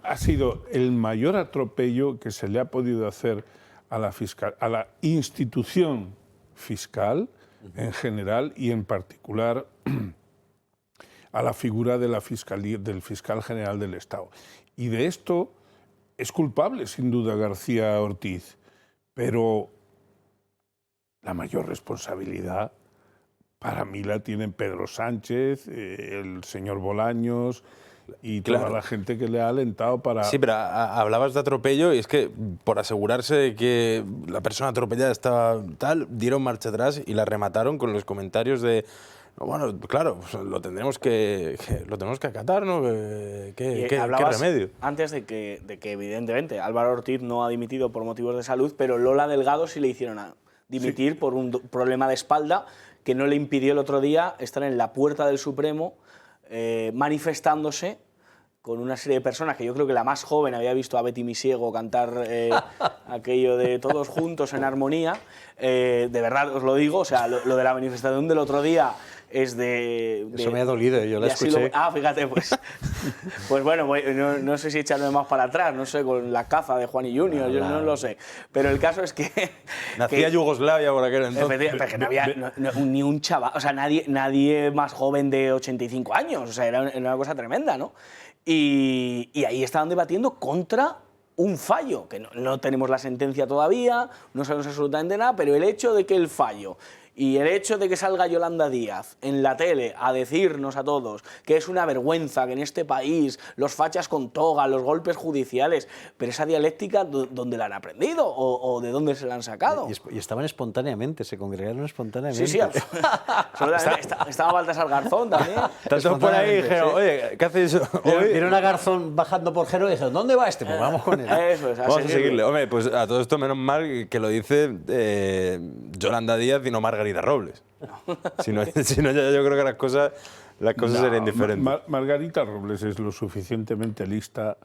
ha sido el mayor atropello que se le ha podido hacer a la institución fiscal en general y en particular a la figura de del fiscal general del Estado. Y de esto es culpable, sin duda, García Ortiz, pero la mayor responsabilidad para mí la tienen Pedro Sánchez, el señor Bolaños y toda la gente que le ha alentado para... Sí, pero hablabas de atropello y es que por asegurarse de que la persona atropellada estaba tal, dieron marcha atrás y la remataron con los comentarios de... Bueno, claro, pues lo tendremos que acatar, ¿no? ¿Qué remedio? Antes de que evidentemente Álvaro Ortiz no ha dimitido por motivos de salud, pero Lola Delgado sí le hicieron dimitir por un problema de espalda que no le impidió el otro día estar en la puerta del Supremo manifestándose con una serie de personas que yo creo que la más joven había visto a Betty Misiego cantar aquello de todos juntos en armonía. De verdad os lo digo, o sea, lo de la manifestación del otro día es de... Eso me ha dolido, yo la escuché. Fíjate, pues bueno, no sé si echarme más para atrás, no sé, con la caza de Juan y Junior, yo no lo sé. Pero el caso es que... Nacía Yugoslavia por aquel entonces. Pero que no había ni un chaval, o sea, nadie más joven de 85 años, o sea, era una cosa tremenda, ¿no? Y ahí estaban debatiendo contra un fallo, que no tenemos la sentencia todavía, no sabemos absolutamente nada, pero el hecho de que el fallo y el hecho de que salga Yolanda Díaz en la tele a decirnos a todos que es una vergüenza que en este país los fachas con toga, los golpes judiciales, pero esa dialéctica, ¿dónde la han aprendido o de dónde se la han sacado? Y estaban espontáneamente, se congregaron espontáneamente. Sí, estaba Baltasar Garzón también. Tanto por ahí dijeron, oye, ¿qué haces eso? Vieron a Garzón bajando por Gero y dijeron, ¿dónde va este? Pues vamos con él. Eso es, vamos a seguirle. Hombre, pues a todo esto menos mal que lo dice Yolanda Díaz y no Margarita Robles. Si no, yo creo que las cosas serían diferentes. Margarita Robles es lo suficientemente lista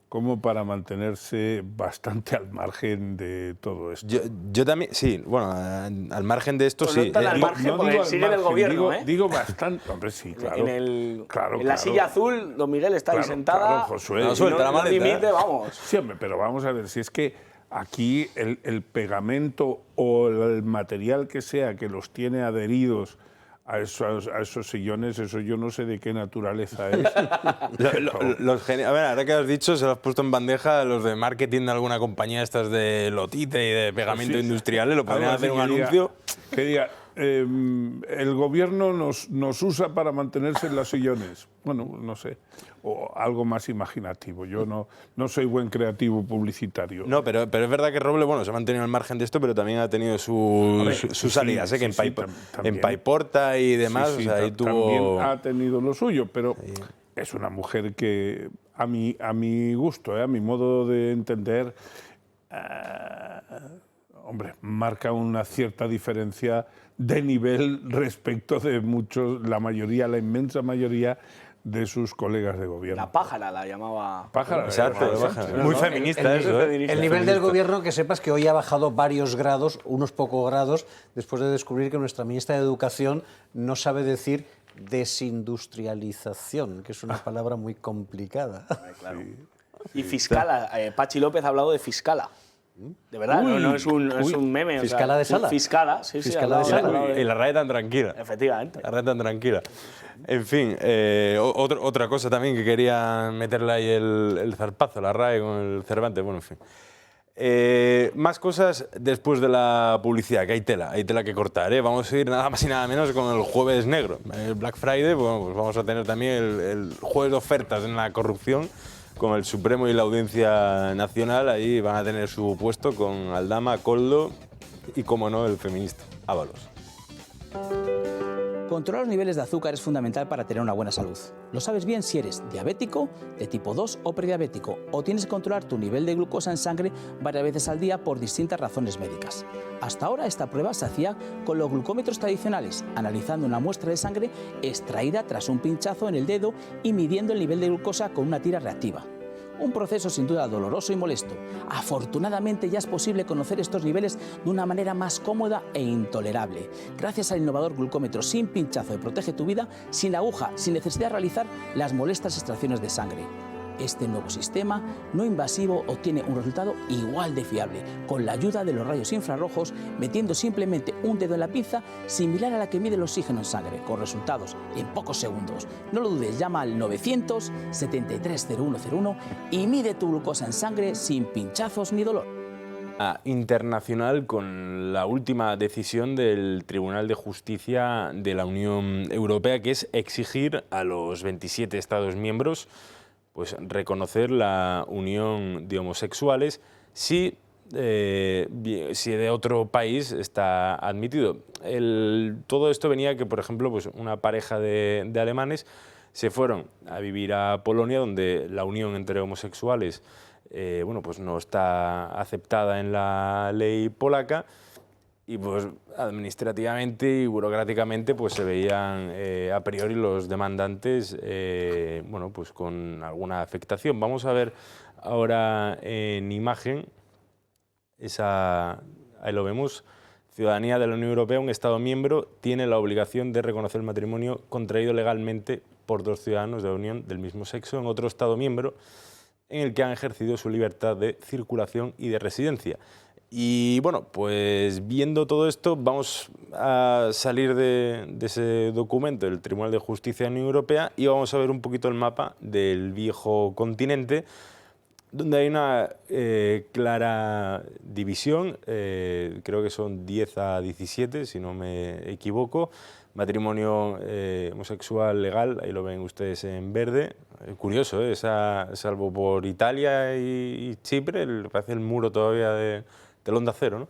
como para mantenerse bastante al margen de todo esto. Yo también, sí, bueno, al margen de esto, sí. No al margen, porque sigue del gobierno, digo bastante, hombre, sí, claro. En la silla azul, don Miguel está ahí sentada. Claro, Josué. No suelta la maleta. Dimite, vamos. Sí, hombre, pero vamos a ver, si es que aquí el pegamento o el material que sea que los tiene adheridos a esos sillones, eso yo no sé de qué naturaleza es. A ver, ahora que has dicho, se lo has puesto en bandeja a los de marketing de alguna compañía estas de lotite y de pegamento industriales, lo podrían hacer un anuncio. Que diga, el gobierno nos usa para mantenerse en los sillones. Bueno, no sé, o algo más imaginativo. Yo no soy buen creativo publicitario. No, pero es verdad que Robles, bueno, se ha mantenido al margen de esto, pero también ha tenido sus salidas, que en Paiporta y demás, o sea, ahí tuvo... También ha tenido lo suyo, pero es una mujer que a mi gusto, a mi modo de entender, hombre, marca una cierta diferencia de nivel respecto de la inmensa mayoría de sus colegas de gobierno. La pájara la llamaba. Pájara. Exacto, muy feminista eso. El nivel del gobierno, que sepas que hoy ha bajado varios grados, unos pocos grados, después de descubrir que nuestra ministra de Educación no sabe decir desindustrialización, que es una palabra muy complicada. Claro. Y Fiscala, Pachi López ha hablado de Fiscala. De verdad, no es un meme. Fiscala de sala. Fiscala, sí, Fiscala de sala. Y la RAE tan tranquila. Efectivamente. La RAE tan tranquila. En fin, otra cosa también que quería meterle ahí el zarpazo, la RAE con el Cervantes, bueno, en fin. Más cosas después de la publicidad, que hay tela que cortar, ¿eh? Vamos a ir nada más y nada menos con el Jueves Negro. El Black Friday, bueno, pues vamos a tener también el jueves de ofertas en la corrupción, con el Supremo y la Audiencia Nacional. Ahí van a tener su puesto con Aldama, Koldo y, como no, el feminista Ábalos. Controlar los niveles de azúcar es fundamental para tener una buena salud. Lo sabes bien si eres diabético, de tipo 2 o prediabético, o tienes que controlar tu nivel de glucosa en sangre varias veces al día por distintas razones médicas. Hasta ahora esta prueba se hacía con los glucómetros tradicionales, analizando una muestra de sangre extraída tras un pinchazo en el dedo y midiendo el nivel de glucosa con una tira reactiva. Un proceso sin duda doloroso y molesto. Afortunadamente ya es posible conocer estos niveles de una manera más cómoda e intolerable, gracias al innovador glucómetro sin pinchazo de Protege tu Vida, sin aguja, sin necesidad de realizar las molestas extracciones de sangre. Este nuevo sistema no invasivo obtiene un resultado igual de fiable, con la ayuda de los rayos infrarrojos, metiendo simplemente un dedo en la pinza, similar a la que mide el oxígeno en sangre, con resultados en pocos segundos. No lo dudes, llama al 900-730101 y mide tu glucosa en sangre sin pinchazos ni dolor. Internacional, con la última decisión del Tribunal de Justicia de la Unión Europea, que es exigir a los 27 Estados miembros pues reconocer la unión de homosexuales si de otro país está admitido. Todo esto venía que, por ejemplo, pues una pareja de alemanes se fueron a vivir a Polonia, donde la unión entre homosexuales bueno, pues no está aceptada en la ley polaca, y pues administrativamente y burocráticamente pues se veían a priori los demandantes bueno, pues con alguna afectación. Vamos a ver ahora en imagen, ahí lo vemos. Ciudadanía de la Unión Europea, un Estado miembro tiene la obligación de reconocer el matrimonio contraído legalmente por dos ciudadanos de la Unión del mismo sexo en otro Estado miembro en el que han ejercido su libertad de circulación y de residencia. Y bueno, pues viendo todo esto, vamos a salir de ese documento del Tribunal de Justicia de la Unión Europea y vamos a ver un poquito el mapa del viejo continente, donde hay una clara división, creo que son 10 a 17, si no me equivoco. Matrimonio homosexual legal, ahí lo ven ustedes en verde. Curioso, salvo por Italia y Chipre, parece el muro todavía del Onda Cero, ¿no?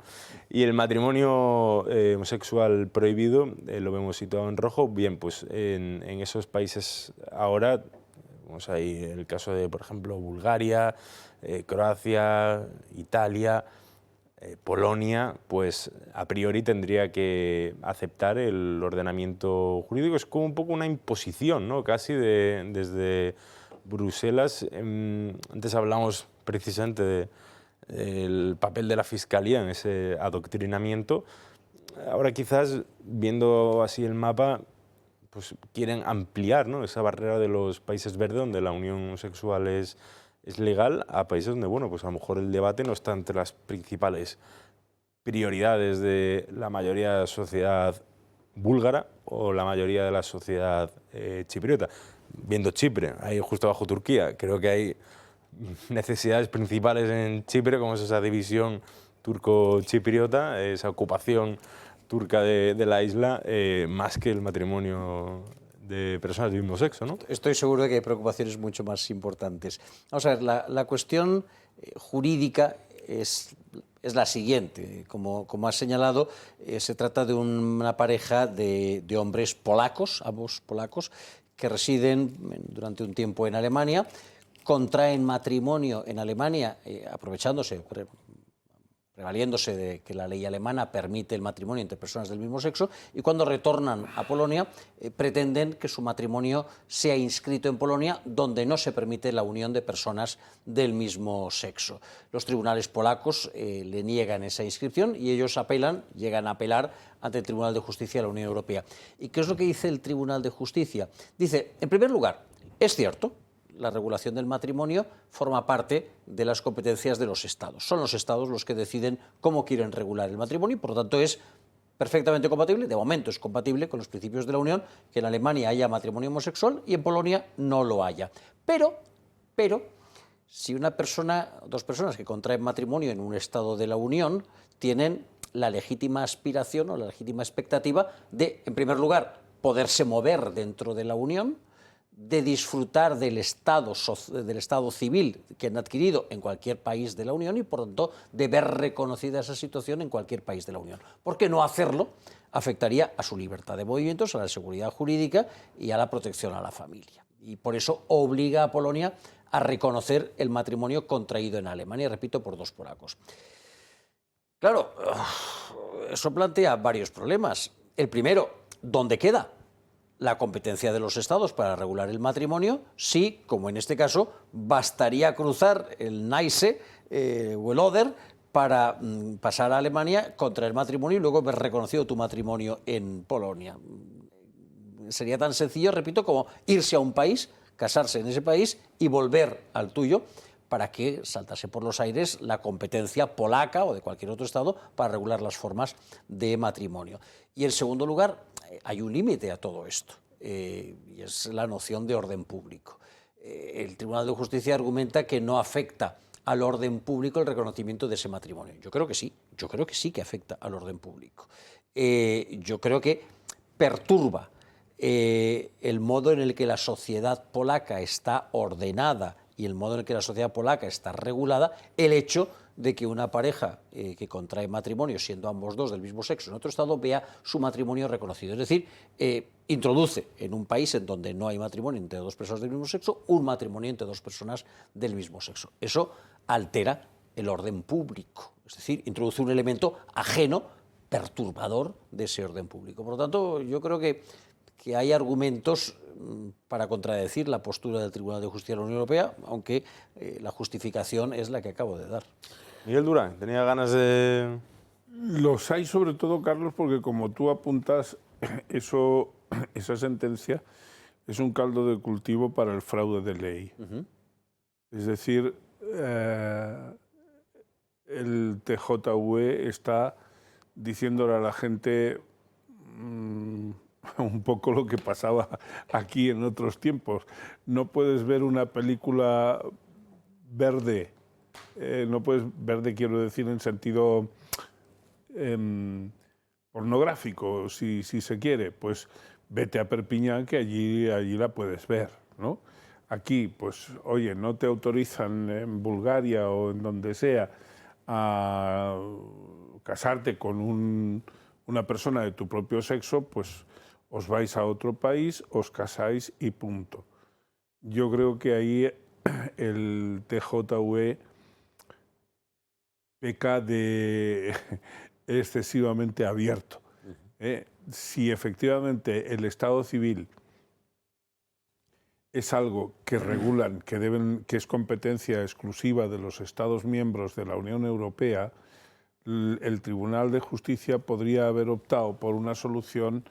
Y el matrimonio homosexual prohibido lo vemos situado en rojo. Bien, pues en esos países ahora, vamos ahí el caso de, por ejemplo, Bulgaria, Croacia, Italia, Polonia, pues a priori tendría que aceptar el ordenamiento jurídico. Es como un poco una imposición, ¿no? Casi desde Bruselas. Antes hablamos precisamente del papel de la Fiscalía en ese adoctrinamiento. Ahora quizás, viendo así el mapa, pues quieren ampliar, ¿no?, esa barrera de los países verdes, donde la unión sexual es legal, a países donde, bueno, pues a lo mejor el debate no está entre las principales prioridades de la mayoría de la sociedad búlgara o la mayoría de la sociedad chipriota. Viendo Chipre, ahí justo bajo Turquía, creo que hay necesidades principales en Chipre, como es esa división turco-chipriota, esa ocupación turca de la isla, más que el matrimonio de personas del mismo sexo, ¿no? Estoy seguro de que hay preocupaciones mucho más importantes. Vamos a ver, la cuestión jurídica es la siguiente. Como has señalado, se trata de una pareja de hombres polacos, ambos polacos, que residen durante un tiempo en Alemania, prevaliéndose de que la ley alemana permite el matrimonio entre personas del mismo sexo, y cuando retornan a Polonia pretenden que su matrimonio sea inscrito en Polonia, donde no se permite la unión de personas del mismo sexo. Los tribunales polacos le niegan esa inscripción y ellos llegan a apelar ante el Tribunal de Justicia de la Unión Europea. ¿Y qué es lo que dice el Tribunal de Justicia? Dice, en primer lugar, es cierto, la regulación del matrimonio forma parte de las competencias de los Estados. Son los Estados los que deciden cómo quieren regular el matrimonio y, por lo tanto, es perfectamente compatible, de momento es compatible con los principios de la Unión, que en Alemania haya matrimonio homosexual y en Polonia no lo haya. Pero, si dos personas que contraen matrimonio en un Estado de la Unión tienen la legítima aspiración o la legítima expectativa de, en primer lugar, poderse mover dentro de la Unión, de disfrutar del estado civil que han adquirido en cualquier país de la Unión y, por tanto, de ver reconocida esa situación en cualquier país de la Unión. ¿Por qué no hacerlo? Afectaría a su libertad de movimientos, a la seguridad jurídica y a la protección a la familia. Y por eso obliga a Polonia a reconocer el matrimonio contraído en Alemania, repito, por dos polacos. Claro, eso plantea varios problemas. El primero, ¿dónde queda la competencia de los Estados para regular el matrimonio? Sí, como en este caso, bastaría cruzar el Neisse o el Oder para pasar a Alemania, contraer matrimonio y luego ver reconocido tu matrimonio en Polonia. Sería tan sencillo, repito, como irse a un país, casarse en ese país y volver al tuyo, para que saltase por los aires la competencia polaca o de cualquier otro Estado para regular las formas de matrimonio. Y en segundo lugar, hay un límite a todo esto, y es la noción de orden público. El Tribunal de Justicia argumenta que no afecta al orden público el reconocimiento de ese matrimonio. Yo creo que sí que afecta al orden público. Yo creo que perturba el modo en el que la sociedad polaca está ordenada y el modo en el que la sociedad polaca está regulada, el hecho de que una pareja que contrae matrimonio, siendo ambos dos del mismo sexo en otro Estado, vea su matrimonio reconocido. Es decir, introduce en un país en donde no hay matrimonio entre dos personas del mismo sexo, un matrimonio entre dos personas del mismo sexo. Eso altera el orden público, es decir, introduce un elemento ajeno, perturbador de ese orden público. Por lo tanto, yo creo que hay argumentos para contradecir la postura del Tribunal de Justicia de la Unión Europea, aunque la justificación es la que acabo de dar. Miguel Durán, tenía ganas de... Los hay sobre todo, Carlos, porque como tú apuntas, esa sentencia es un caldo de cultivo para el fraude de ley. Es decir, el TJUE está diciéndole a la gente un poco lo que pasaba aquí en otros tiempos. No puedes ver una película verde, verde quiero decir en sentido pornográfico, si se quiere, pues vete a Perpiñán, que allí la puedes ver, ¿no? Aquí, pues, oye, no te autorizan en Bulgaria o en donde sea a casarte con una persona de tu propio sexo, pues os vais a otro país, os casáis y punto. Yo creo que ahí el TJUE peca de excesivamente abierto. Si efectivamente el Estado civil es algo que regulan, que es competencia exclusiva de los Estados miembros de la Unión Europea, el Tribunal de Justicia podría haber optado por una solución,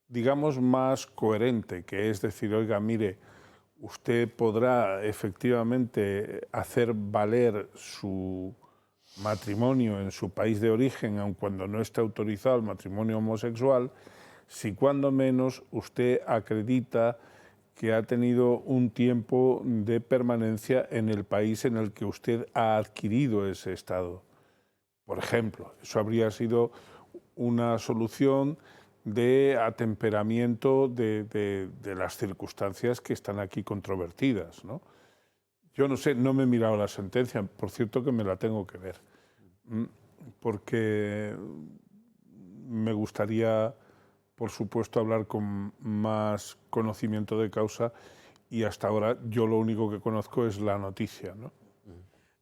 digamos, más coherente, que es decir, oiga, mire, usted podrá efectivamente hacer valer su matrimonio en su país de origen, aun cuando no esté autorizado el matrimonio homosexual, si cuando menos usted acredita que ha tenido un tiempo de permanencia en el país en el que usted ha adquirido ese estado. Por ejemplo, eso habría sido una solución de atemperamiento de las circunstancias que están aquí controvertidas, ¿no? Yo no sé, no me he mirado la sentencia, por cierto que me la tengo que ver, porque me gustaría, por supuesto, hablar con más conocimiento de causa y hasta ahora yo lo único que conozco es la noticia, ¿no?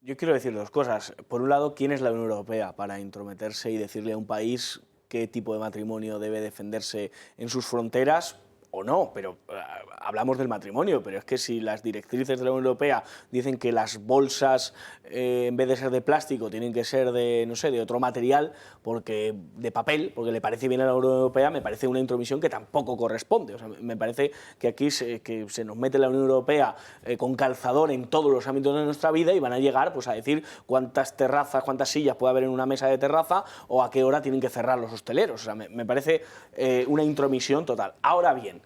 Yo quiero decir dos cosas. Por un lado, ¿quién es la Unión Europea para intrometerse y decirle a un país qué tipo de matrimonio debe defenderse en sus fronteras? O no, pero hablamos del matrimonio, pero es que si las directrices de la Unión Europea dicen que las bolsas, en vez de ser de plástico, tienen que ser de, no sé, de otro material, de papel, porque le parece bien a la Unión Europea, me parece una intromisión que tampoco corresponde. O sea, me parece que aquí que se nos mete la Unión Europea con calzador en todos los ámbitos de nuestra vida y van a llegar pues, a decir cuántas terrazas, cuántas sillas puede haber en una mesa de terraza o a qué hora tienen que cerrar los hosteleros. O sea, me parece una intromisión total. Ahora bien,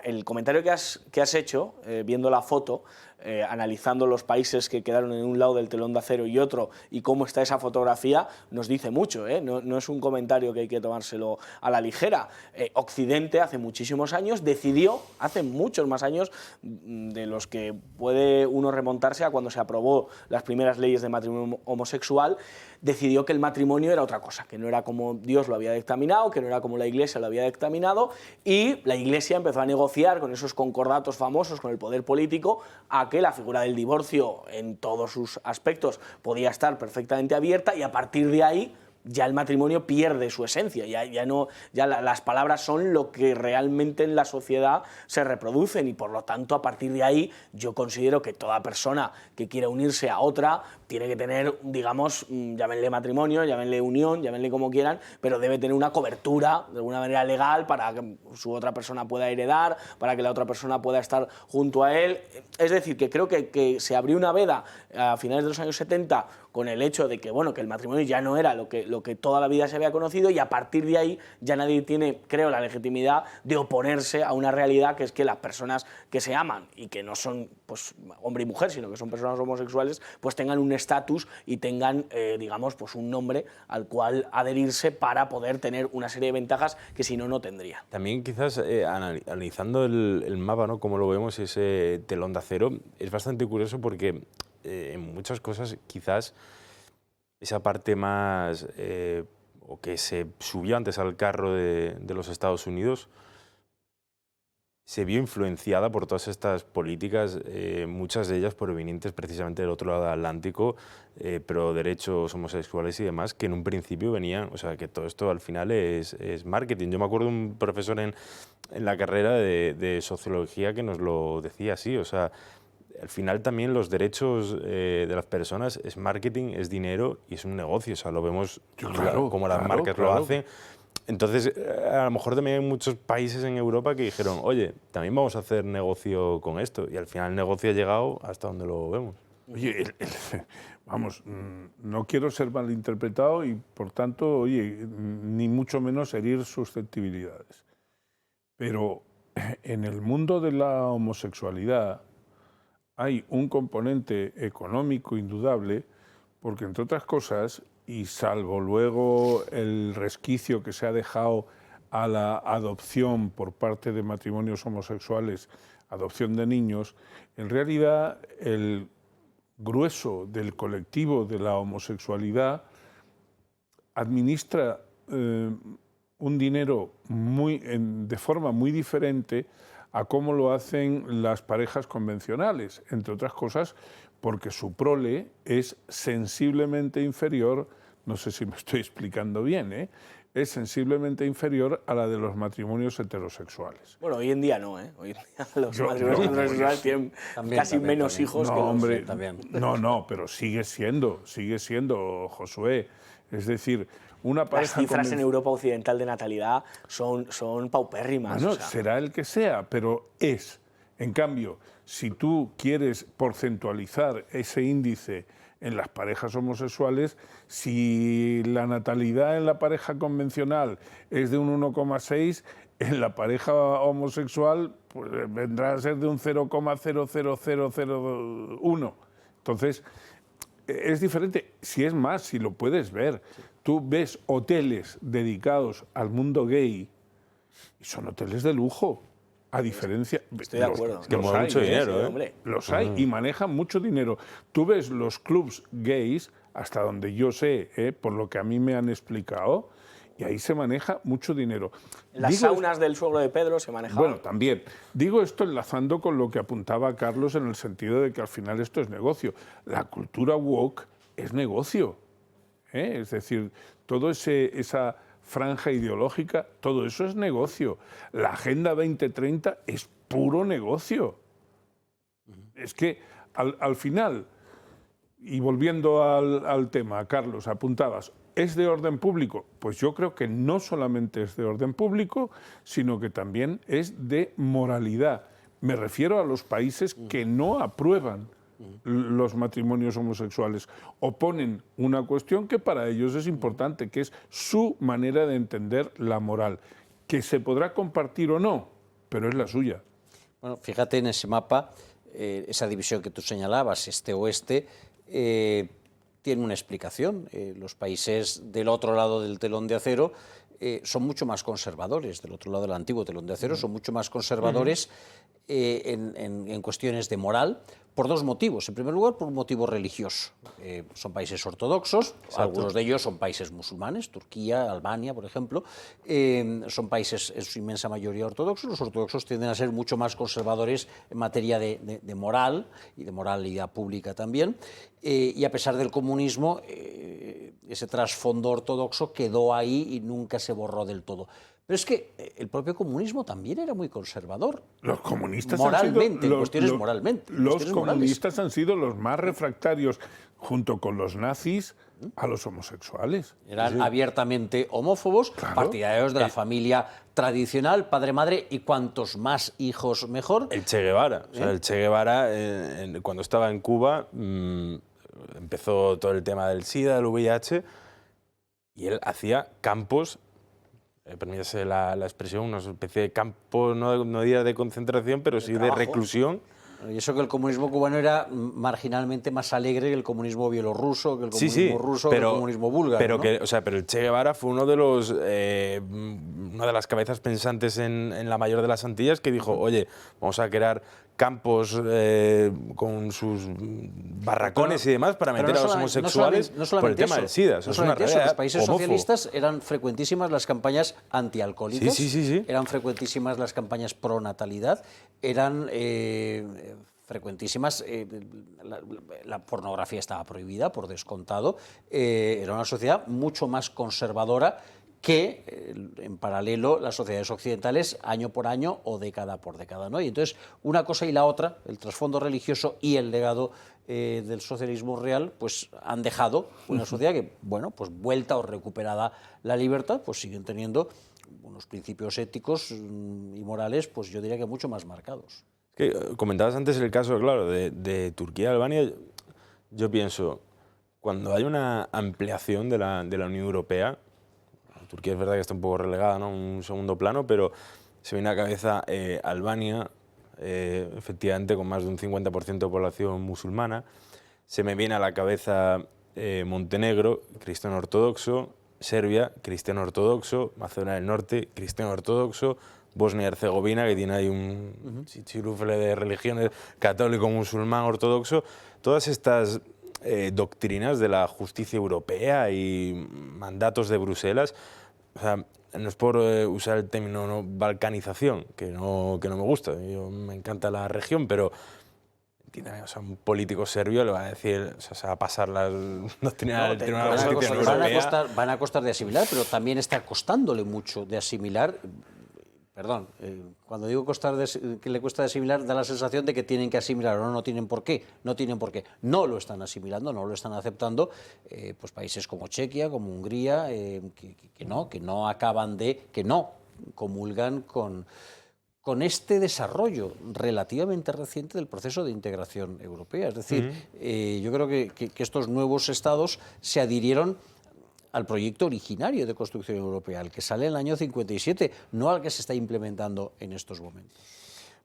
el comentario que has hecho, viendo la foto, analizando los países que quedaron en un lado del telón de acero y otro, y cómo está esa fotografía, nos dice mucho, ¿eh? No es un comentario que hay que tomárselo a la ligera. Occidente hace muchísimos años decidió, hace muchos más años de los que puede uno remontarse a cuando se aprobó las primeras leyes de matrimonio homosexual, decidió que el matrimonio era otra cosa, que no era como Dios lo había dictaminado, que no era como la Iglesia lo había dictaminado, y la Iglesia empezó a negociar con esos concordatos famosos, con el poder político, a que la figura del divorcio en todos sus aspectos podía estar perfectamente abierta, y a partir de ahí ya el matrimonio pierde su esencia, las palabras son lo que realmente en la sociedad se reproducen, y por lo tanto a partir de ahí yo considero que toda persona que quiera unirse a otra tiene que tener, digamos, llámenle matrimonio, llámenle unión, llámenle como quieran, pero debe tener una cobertura de alguna manera legal para que su otra persona pueda heredar, para que la otra persona pueda estar junto a él. Es decir, que creo que se abrió una veda a finales de los años 70 con el hecho de que, bueno, que el matrimonio ya no era lo que toda la vida se había conocido, y a partir de ahí ya nadie tiene, creo, la legitimidad de oponerse a una realidad que es que las personas que se aman y que no son pues, hombre y mujer, sino que son personas homosexuales, pues tengan un estatus y tengan, digamos, pues un nombre al cual adherirse para poder tener una serie de ventajas que si no, no tendría. También quizás analizando el mapa, ¿no? Como lo vemos, ese telón de acero, es bastante curioso porque en muchas cosas quizás esa parte más, o que se subió antes al carro de los Estados Unidos, se vio influenciada por todas estas políticas, muchas de ellas provenientes precisamente del otro lado del Atlántico, pro derechos homosexuales y demás, que en un principio venían, o sea, que todo esto al final es marketing. Yo me acuerdo de un profesor en la carrera de sociología que nos lo decía así, o sea, al final también los derechos de las personas es marketing, es dinero y es un negocio, o sea, lo vemos como las marcas lo hacen. Entonces, a lo mejor también hay muchos países en Europa que dijeron, oye, también vamos a hacer negocio con esto, y al final el negocio ha llegado hasta donde lo vemos. Oye, vamos, no quiero ser malinterpretado y, por tanto, oye, ni mucho menos herir susceptibilidades. Pero en el mundo de la homosexualidad hay un componente económico indudable, porque entre otras cosas, y salvo luego el resquicio que se ha dejado a la adopción por parte de matrimonios homosexuales, adopción de niños, en realidad el grueso del colectivo de la homosexualidad administra un dinero de forma muy diferente a cómo lo hacen las parejas convencionales, entre otras cosas porque su prole es sensiblemente inferior, no sé si me estoy explicando bien, es sensiblemente inferior a la de los matrimonios heterosexuales. Bueno, hoy en día no, ¿eh? Hoy en día los matrimonios heterosexuales tienen casi menos hijos que los... Hombre, no, pero sigue siendo, Josué. Es decir, una pareja... Las cifras en Europa Occidental de natalidad son paupérrimas. Bueno, o sea. Será el que sea, pero es. En cambio, si tú quieres porcentualizar ese índice en las parejas homosexuales, si la natalidad en la pareja convencional es de un 1,6, en la pareja homosexual pues, vendrá a ser de un 0,00001. Entonces, es diferente. Si es más, si lo puedes ver. Tú ves hoteles dedicados al mundo gay y son hoteles de lujo. A diferencia... Estoy de acuerdo. Que mueven mucho dinero, Los hay y manejan mucho dinero. Tú ves los clubs gays, hasta donde yo sé, por lo que a mí me han explicado, y ahí se maneja mucho dinero. En las saunas del suegro de Pedro se manejaba. Bueno, también. Digo esto enlazando con lo que apuntaba Carlos en el sentido de que al final esto es negocio. La cultura woke es negocio. Es decir, toda esa franja ideológica, todo eso es negocio. La Agenda 2030 es puro negocio. Es que al final, y volviendo al tema, Carlos, apuntabas, ¿es de orden público? Pues yo creo que no solamente es de orden público, sino que también es de moralidad. Me refiero a los países que no aprueban los matrimonios homosexuales, oponen una cuestión que para ellos es importante, que es su manera de entender la moral, que se podrá compartir o no, pero es la suya. Bueno, fíjate en ese mapa, esa división que tú señalabas, este-oeste, tiene una explicación. Los países del otro lado del telón de acero son mucho más conservadores, del otro lado del antiguo telón de acero, son mucho más conservadores en cuestiones de moral, por dos motivos. En primer lugar, por un motivo religioso. Son países ortodoxos, algunos de ellos son países musulmanes, Turquía, Albania, por ejemplo, son países en su inmensa mayoría ortodoxos. Los ortodoxos tienden a ser mucho más conservadores en materia de moral y de moralidad pública también. Y a pesar del comunismo, ese trasfondo ortodoxo quedó ahí y nunca se borró del todo. Pero es que el propio comunismo también era muy conservador. Los comunistas moralmente, en cuestiones moralmente. Los comunistas han sido los más refractarios, junto con los nazis, a los homosexuales. Eran abiertamente homófobos, partidarios de la familia tradicional, padre-madre, y cuantos más hijos mejor. El Che Guevara. O sea, el Che Guevara, cuando estaba en Cuba, empezó todo el tema del SIDA, del VIH, y él hacía campos, permítase la expresión, una especie de campo, no diría de concentración, pero sí de reclusión. Y eso que el comunismo cubano era marginalmente más alegre que el comunismo bielorruso, que el comunismo ruso, que el comunismo búlgaro. Pero, ¿no? Pero el Che Guevara fue una de las cabezas pensantes en la mayor de las Antillas que dijo, oye, vamos a crear campos con sus barracones y demás para meter a los homosexuales por el tema del SIDA. No solamente eso, los países socialistas eran frecuentísimas las campañas antialcohólicas, eran frecuentísimas las campañas pro natalidad, eran frecuentísimas, la pornografía estaba prohibida, por descontado, era una sociedad mucho más conservadora que, en paralelo, las sociedades occidentales año por año o década por década, ¿no? Y entonces, una cosa y la otra, el trasfondo religioso y el legado del socialismo real, pues han dejado una sociedad que, bueno, pues vuelta o recuperada la libertad, pues siguen teniendo unos principios éticos y morales, pues yo diría que mucho más marcados. Que comentabas antes el caso, claro, de Turquía y Albania. Yo pienso, cuando hay una ampliación de la Unión Europea, Turquía es verdad que está un poco relegada, ¿no?, un segundo plano, pero se viene a la cabeza Albania, efectivamente con más de un 50% de población musulmana. Se me viene a la cabeza Montenegro, cristiano ortodoxo, Serbia, cristiano ortodoxo, Macedonia del Norte, cristiano ortodoxo, Bosnia y Herzegovina, que tiene ahí un chichirufle de religiones, católico, musulmán, ortodoxo. Todas estas doctrinas de la justicia europea y mandatos de Bruselas, o sea, no es por usar el término balcanización, que no me gusta, me encanta la región, pero o sea, un político serbio le va a decir, o sea, se va a pasar las doctrinas del Tribunal de Justicia Europea. Van a costar de asimilar, pero también está costándole mucho de asimilar. Perdón, cuando digo que le cuesta de asimilar, da la sensación de que tienen que asimilar, o no tienen por qué, no lo están asimilando, no lo están aceptando, pues países como Chequia, como Hungría, que no acaban que no comulgan con este desarrollo relativamente reciente del proceso de integración europea. Es decir, yo creo que estos nuevos estados se adhirieron al proyecto originario de construcción europea, al que sale en el año 57, no al que se está implementando en estos momentos.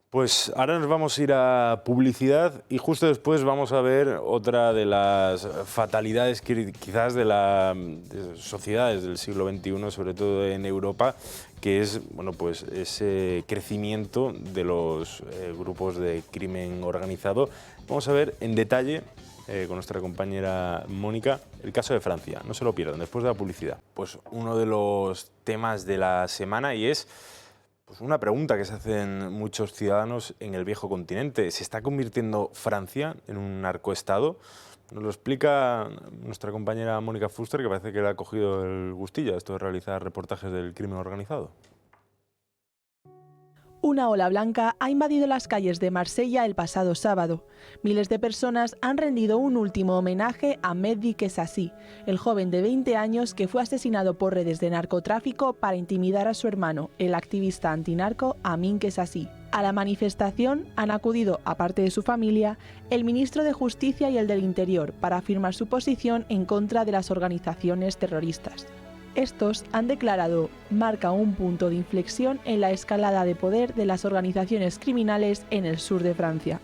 Pues ahora nos vamos a ir a publicidad y justo después vamos a ver otra de las fatalidades quizás de las sociedades del siglo XXI, sobre todo en Europa, que es, bueno, pues ese crecimiento de los grupos de crimen organizado. Vamos a ver en detalle con nuestra compañera Mónica, el caso de Francia. No se lo pierdan, después de la publicidad. Pues uno de los temas de la semana y es pues una pregunta que se hacen muchos ciudadanos en el viejo continente. ¿Se está convirtiendo Francia en un narcoestado? Nos lo explica nuestra compañera Mónica Fuster, que parece que le ha cogido el gustillo esto de realizar reportajes del crimen organizado. Una ola blanca ha invadido las calles de Marsella el pasado sábado. Miles de personas han rendido un último homenaje a Mehdi Kessassi, el joven de 20 años que fue asesinado por redes de narcotráfico para intimidar a su hermano, el activista antinarco Amin Kessassi. A la manifestación han acudido, aparte de su familia, el ministro de Justicia y el del Interior para afirmar su posición en contra de las organizaciones terroristas. Estos han declarado marca un punto de inflexión en la escalada de poder de las organizaciones criminales en el sur de Francia.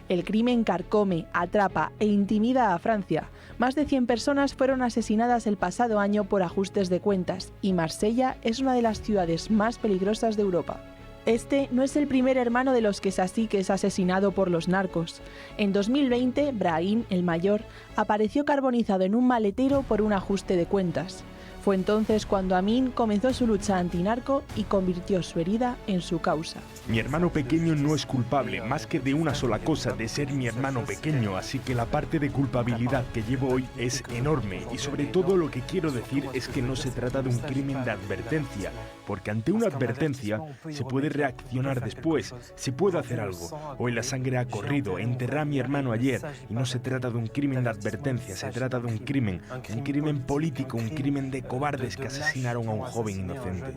El crimen carcome, atrapa e intimida a Francia. Más de 100 personas fueron asesinadas el pasado año por ajustes de cuentas y Marsella es una de las ciudades más peligrosas de Europa. Este no es el primer hermano de los Kessassi que es asesinado por los narcos. En 2020, Brahim, el mayor, apareció carbonizado en un maletero por un ajuste de cuentas. Fue entonces cuando Amin comenzó su lucha antinarco y convirtió su herida en su causa. Mi hermano pequeño no es culpable más que de una sola cosa, de ser mi hermano pequeño, así que la parte de culpabilidad que llevo hoy es enorme y sobre todo lo que quiero decir es que no se trata de un crimen de advertencia, porque ante una advertencia se puede reaccionar después, se puede hacer algo. Hoy la sangre ha corrido, enterré a mi hermano ayer y no se trata de un crimen de advertencia, se trata de un crimen político, un crimen de cobardes que asesinaron a un joven inocente.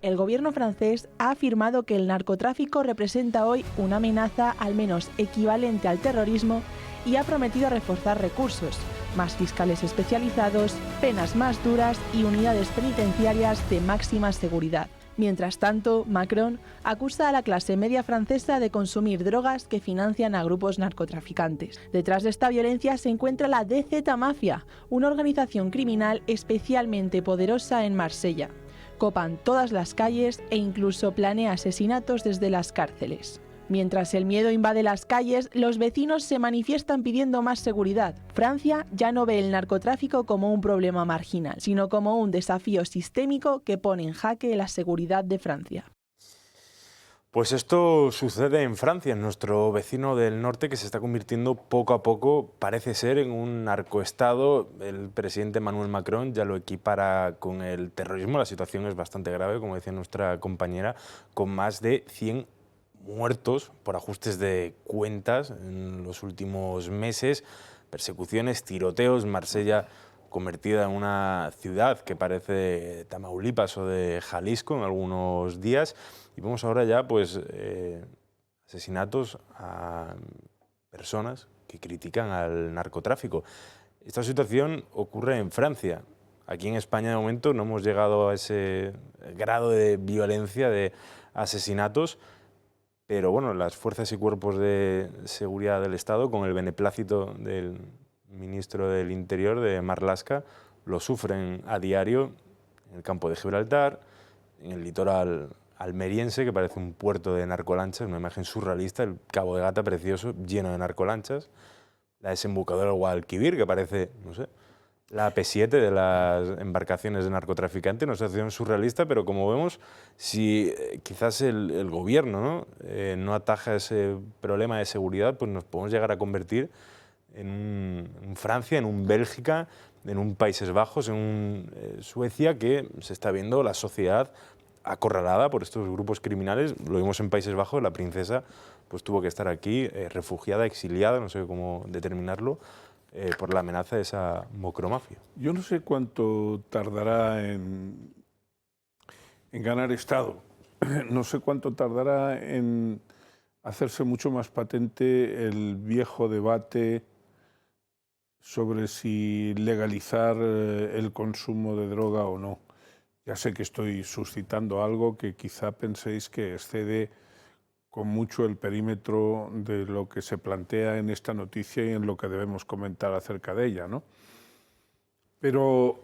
El gobierno francés ha afirmado que el narcotráfico representa hoy una amenaza al menos equivalente al terrorismo y ha prometido reforzar recursos, más fiscales especializados, penas más duras y unidades penitenciarias de máxima seguridad. Mientras tanto, Macron acusa a la clase media francesa de consumir drogas que financian a grupos narcotraficantes. Detrás de esta violencia se encuentra la DZ Mafia, una organización criminal especialmente poderosa en Marsella. Copan todas las calles e incluso planea asesinatos desde las cárceles. Mientras el miedo invade las calles, los vecinos se manifiestan pidiendo más seguridad. Francia ya no ve el narcotráfico como un problema marginal, sino como un desafío sistémico que pone en jaque la seguridad de Francia. Pues esto sucede en Francia, en nuestro vecino del norte, que se está convirtiendo poco a poco, parece ser, en un narcoestado. El presidente Emmanuel Macron ya lo equipara con el terrorismo. La situación es bastante grave, como decía nuestra compañera, con más de 100 muertos por ajustes de cuentas en los últimos meses, persecuciones, tiroteos. Marsella convertida en una ciudad que parece de Tamaulipas o de Jalisco en algunos días. Y vemos ahora ya pues, asesinatos a personas que critican al narcotráfico. Esta situación ocurre en Francia. Aquí en España de momento no hemos llegado a ese grado de violencia, de asesinatos, pero bueno, las fuerzas y cuerpos de seguridad del Estado, con el beneplácito del ministro del Interior, de Marlaska, lo sufren a diario en el campo de Gibraltar, en el litoral almeriense, que parece un puerto de narcolanchas, una imagen surrealista, el Cabo de Gata precioso, lleno de narcolanchas, la desembocadura del Guadalquivir, que parece, no sé, la AP7 de las embarcaciones de narcotraficantes, una situación surrealista, pero como vemos, si quizás el gobierno no ataja ese problema de seguridad, pues nos podemos llegar a convertir en un Francia, en un Bélgica, en un Países Bajos, en un Suecia, que se está viendo la sociedad acorralada por estos grupos criminales. Lo vimos en Países Bajos, la princesa pues tuvo que estar aquí, refugiada, exiliada, no sé cómo determinarlo, por la amenaza de esa mocromafia. Yo no sé cuánto tardará en ganar Estado. No sé cuánto tardará en hacerse mucho más patente el viejo debate sobre si legalizar el consumo de droga o no. Ya sé que estoy suscitando algo que quizá penséis que excede con mucho el perímetro de lo que se plantea en esta noticia y en lo que debemos comentar acerca de ella, ¿no? Pero,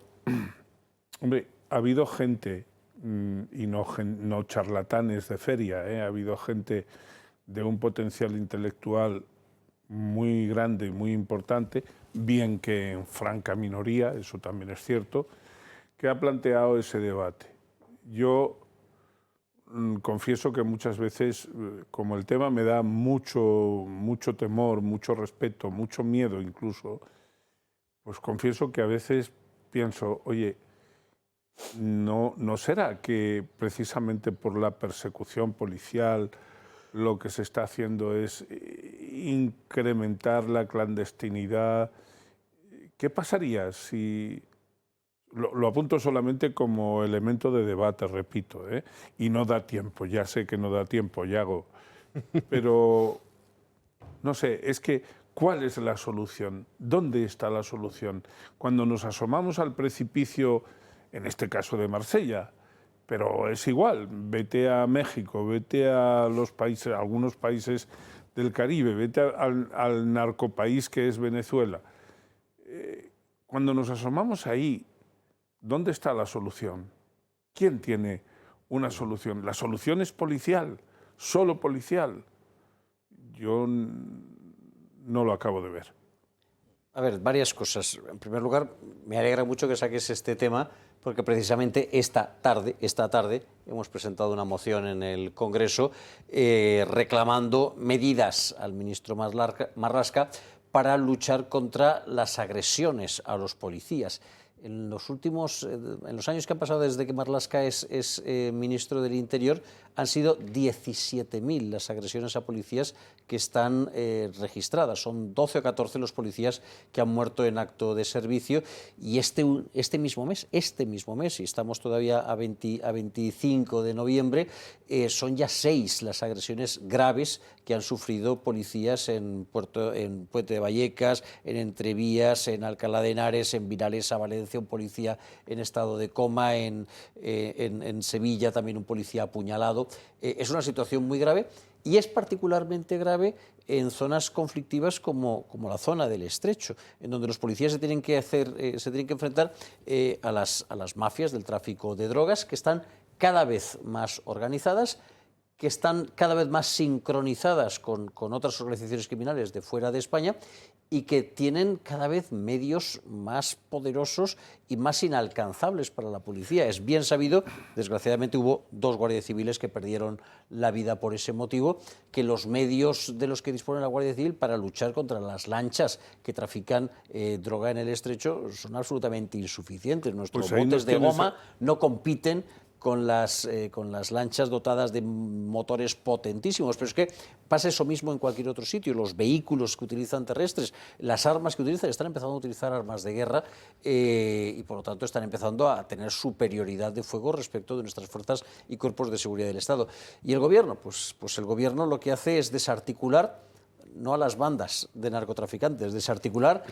hombre, ha habido gente, y no charlatanes de feria, ha habido gente de un potencial intelectual muy grande y muy importante, bien que en franca minoría, eso también es cierto, que ha planteado ese debate. Yo confieso que muchas veces, como el tema me da mucho temor, mucho respeto, mucho miedo incluso, pues confieso que a veces pienso, oye, ¿no será que precisamente por la persecución policial lo que se está haciendo es incrementar la clandestinidad? ¿Qué pasaría si... Lo apunto solamente como elemento de debate, repito, y no da tiempo, ya sé que no da tiempo, Yago, pero no sé, es que ¿cuál es la solución? ¿Dónde está la solución? Cuando nos asomamos al precipicio, en este caso de Marsella, pero es igual, vete a México, vete a los países, algunos países del Caribe, vete al narcopaís que es Venezuela. Cuando nos asomamos ahí, ¿dónde está la solución? ¿Quién tiene una solución? ¿La solución es policial? ¿Solo policial? Yo no lo acabo de ver. A ver, varias cosas. En primer lugar, me alegra mucho que saques este tema, porque precisamente esta tarde hemos presentado una moción en el Congreso reclamando medidas al ministro Marlaska para luchar contra las agresiones a los policías. En los años que han pasado desde que Marlaska es ministro del Interior, han sido 17.000 las agresiones a policías que están registradas. Son 12 o 14 los policías que han muerto en acto de servicio, y este mismo mes, y estamos todavía a 25 de noviembre, son ya 6 las agresiones graves que han sufrido policías en Puente de Vallecas, en Entrevías, en Alcalá de Henares, en Vinalesa, Valencia, un policía en estado de coma, en Sevilla también un policía apuñalado. Es una situación muy grave, y es particularmente grave en zonas conflictivas como la zona del Estrecho, en donde los policías se tienen que enfrentar a las mafias del tráfico de drogas, que están cada vez más organizadas, que están cada vez más sincronizadas con otras organizaciones criminales de fuera de España, y que tienen cada vez medios más poderosos y más inalcanzables para la policía. Es bien sabido, desgraciadamente hubo 2 guardias civiles que perdieron la vida por ese motivo, que los medios de los que dispone la Guardia Civil para luchar contra las lanchas que trafican droga en el Estrecho son absolutamente insuficientes. Nuestros botes de goma no compiten con las lanchas dotadas de motores potentísimos. Pero es que pasa eso mismo en cualquier otro sitio. Los vehículos que utilizan terrestres, las armas que utilizan, están empezando a utilizar armas de guerra y por lo tanto están empezando a tener superioridad de fuego respecto de nuestras fuerzas y cuerpos de seguridad del Estado. ¿Y el gobierno? Pues el gobierno lo que hace es desarticular, no a las bandas de narcotraficantes, desarticular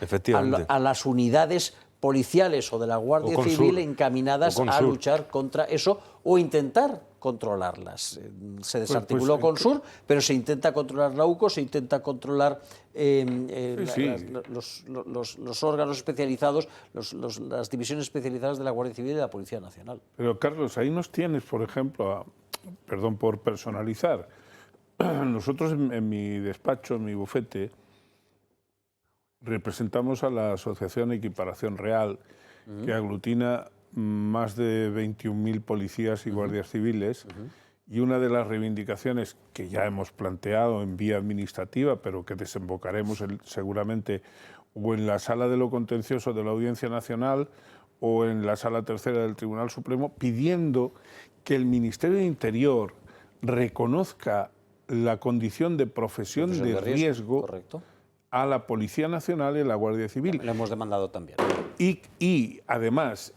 a las unidades policiales o de la Guardia Civil encaminadas a luchar contra eso o intentar controlarlas. Se desarticuló Consur, pero se intenta controlar la UCO, se intenta controlar los órganos especializados, las divisiones especializadas de la Guardia Civil y de la Policía Nacional. Pero Carlos, ahí nos tienes, por ejemplo, perdón por personalizar, nosotros en mi despacho, en mi bufete, representamos a la Asociación Equiparación Real, que aglutina más de 21.000 policías y guardias civiles, y una de las reivindicaciones que ya hemos planteado en vía administrativa, pero que desembocaremos seguramente o en la Sala de lo Contencioso de la Audiencia Nacional o en la Sala Tercera del Tribunal Supremo, pidiendo que el Ministerio de Interior reconozca la condición de profesión de riesgo, correcto, a la Policía Nacional y a la Guardia Civil. Lo hemos demandado también. Y además,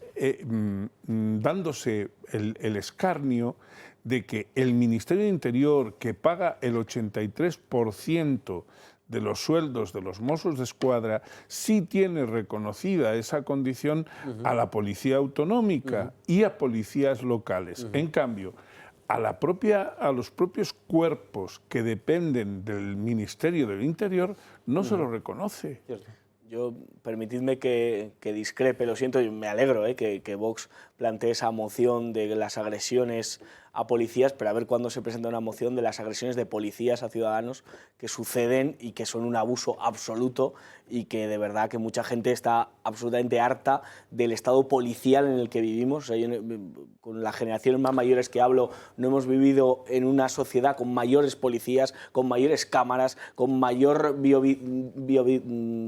dándose el escarnio de que el Ministerio de Interior, que paga el 83% de los sueldos de los Mossos de Escuadra, sí tiene reconocida esa condición a la Policía Autonómica y a policías locales. En cambio, a los propios cuerpos que dependen del Ministerio del Interior no se lo reconoce. Yo, permitidme que discrepe, lo siento, y me alegro que Vox plantee esa moción de las agresiones a policías, pero a ver cuándo se presenta una moción de las agresiones de policías a ciudadanos que suceden y que son un abuso absoluto y que de verdad que mucha gente está absolutamente harta del estado policial en el que vivimos. O sea, yo, con las generaciones más mayores que hablo, no hemos vivido en una sociedad con mayores policías, con mayores cámaras, con mayor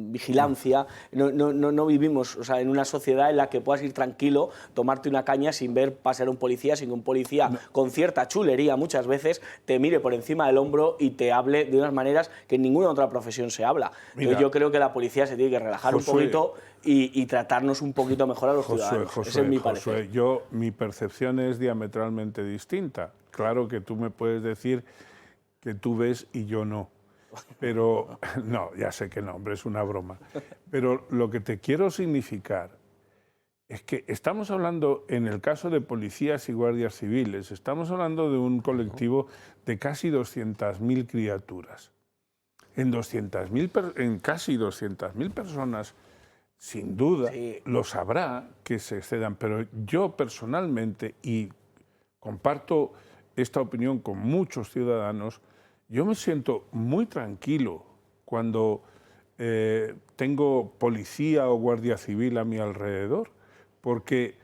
vigilancia. No vivimos, o sea, en una sociedad en la que puedas ir tranquilo, tomarte una caña sin ver pasar un policía, sin que un policía con cierta chulería muchas veces te mire por encima del hombro y te hable de unas maneras que en ninguna otra profesión se habla. Entonces, yo creo que la policía se tiene que relajar un poquito y tratarnos un poquito mejor a los ciudadanos. Ese es mi parecer. Mi percepción es diametralmente distinta. Claro que tú me puedes decir que tú ves y yo no. Pero, no, ya sé que no, hombre, es una broma. Pero lo que te quiero significar es que estamos hablando, en el caso de policías y guardias civiles, estamos hablando de un colectivo de casi 200.000 criaturas. En casi 200.000 personas, sin duda, lo sabrá que se excedan. Pero yo personalmente, y comparto esta opinión con muchos ciudadanos, yo me siento muy tranquilo cuando tengo policía o guardia civil a mi alrededor, porque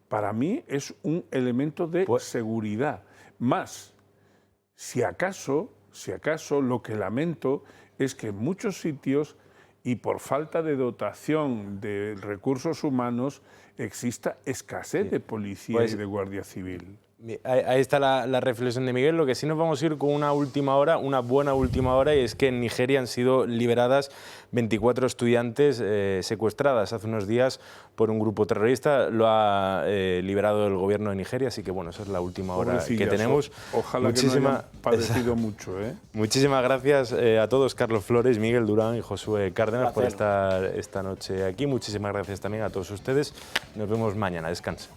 para mí es un elemento de seguridad. Más, si acaso lo que lamento es que en muchos sitios, y por falta de dotación de recursos humanos, exista escasez de policía y de guardia civil. Ahí está la reflexión de Miguel. Lo que sí nos vamos a ir con una última hora, una buena última hora, y es que en Nigeria han sido liberadas 24 estudiantes secuestradas hace unos días por un grupo terrorista. Lo ha liberado el gobierno de Nigeria, así que bueno, esa es la última hora que tenemos. Ojalá que no hayan padecido mucho. Muchísimas gracias a todos, Carlos Flores, Miguel Durán y Josué Cárdenas, por estar esta noche aquí. Muchísimas gracias también a todos ustedes. Nos vemos mañana. Descansen.